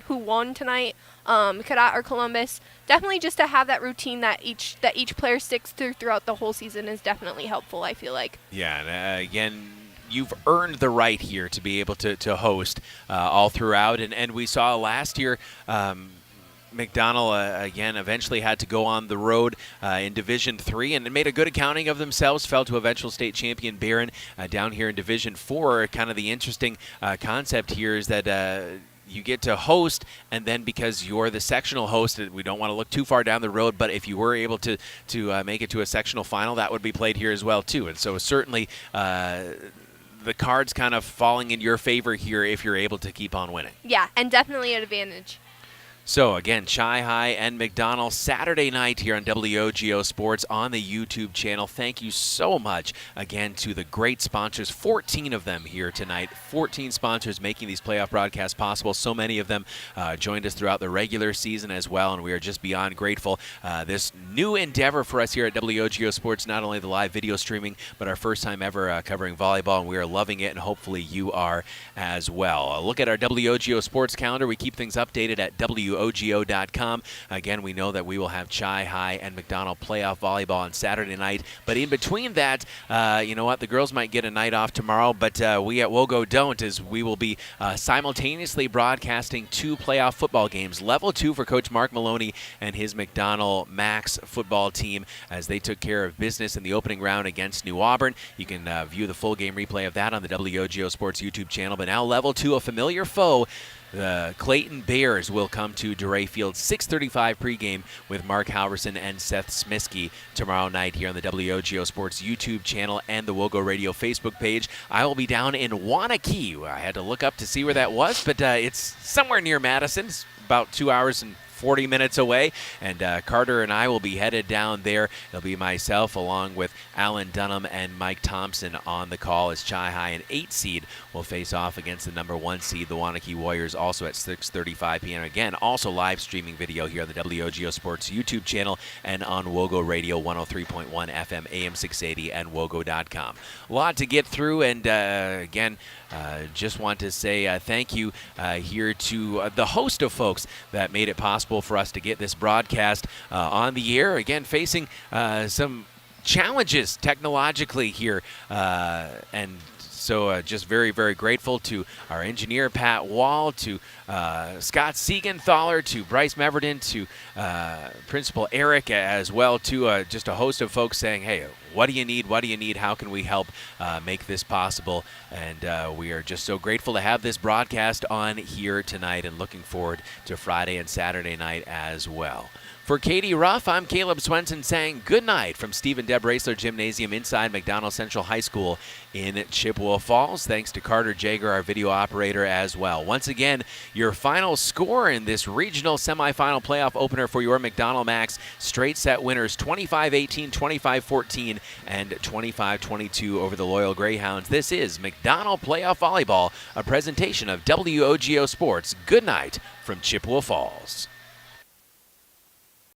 won tonight, Cadet or Columbus. Definitely just to have that routine that each player sticks throughout the whole season is definitely helpful, I feel like. Yeah, and again, you've earned the right here to be able to host all throughout. And we saw last year McDonell, again, eventually had to go on the road in Division 3 and made a good accounting of themselves, fell to eventual state champion Barron down here in Division 4. Kind of the interesting concept here is that you get to host, and then because you're the sectional host, we don't want to look too far down the road, but if you were able to make it to a sectional final, that would be played here as well, too. And so certainly the cards kind of falling in your favor here if you're able to keep on winning. Yeah, and definitely an advantage. So, again, Chi High and McDonell Saturday night here on WOGO Sports on the YouTube channel. Thank you so much, again, to the great sponsors, 14 of them here tonight, 14 sponsors making these playoff broadcasts possible. So many of them joined us throughout the regular season as well, and we are just beyond grateful. This new endeavor for us here at WOGO Sports, not only the live video streaming, but our first time ever covering volleyball, and we are loving it, and hopefully you are as well. Look at our WOGO Sports calendar. We keep things updated at WOGO.com. Again, we know that we will have Chi High and McDonell playoff volleyball on Saturday night. But in between that, you know what? The girls might get a night off tomorrow, but we at WOGO don't, as we will be simultaneously broadcasting 2 playoff football games. Level 2 for Coach Mark Maloney and his McDonell Macks football team as they took care of business in the opening round against New Auburn. You can view the full game replay of that on the WOGO Sports YouTube channel. But now Level 2, a familiar foe. The Clayton Bears will come to to DeRay Field. 6:35 pregame with Mark Halverson and Seth Smisky tomorrow night here on the WOGO Sports YouTube channel and the WOGO Radio Facebook page. I will be down in Wanakee. I had to look up to see where that was, but it's somewhere near Madison. It's about 2 hours and 40 minutes away, and Carter and I will be headed down there. It'll be myself along with Alan Dunham and Mike Thompson on the call as Chi High, an 8 seed, will face off against the number 1 seed, the Wanakee Warriors, also at 6:35 p.m. Again, also live streaming video here on the WOGO Sports YouTube channel and on WOGO Radio 103.1 FM, AM 680, and WOGO.com. A lot to get through, and again, just want to say thank you here to the host of folks that made it possible for us to get this broadcast on the air. Again, facing some challenges technologically here, and so just very, very grateful to our engineer, Pat Wall, to Scott Siegenthaler, to Bryce Meverden, to Principal Eric as well, to just a host of folks saying, hey, what do you need? What do you need? How can we help make this possible? And we are just so grateful to have this broadcast on here tonight and looking forward to Friday and Saturday night as well. For Katie Ruff, I'm Caleb Swenson saying good night from Steve and Deb Raessler Gymnasium inside McDonell Central High School in Chippewa Falls. Thanks to Carter Jager, our video operator, as well. Once again, your final score in this regional semifinal playoff opener for your McDonell Macks. Straight set winners 25-18, 25-14, and 25-22 over the Loyal Greyhounds. This is McDonell Playoff Volleyball, a presentation of WOGO Sports. Good night from Chippewa Falls.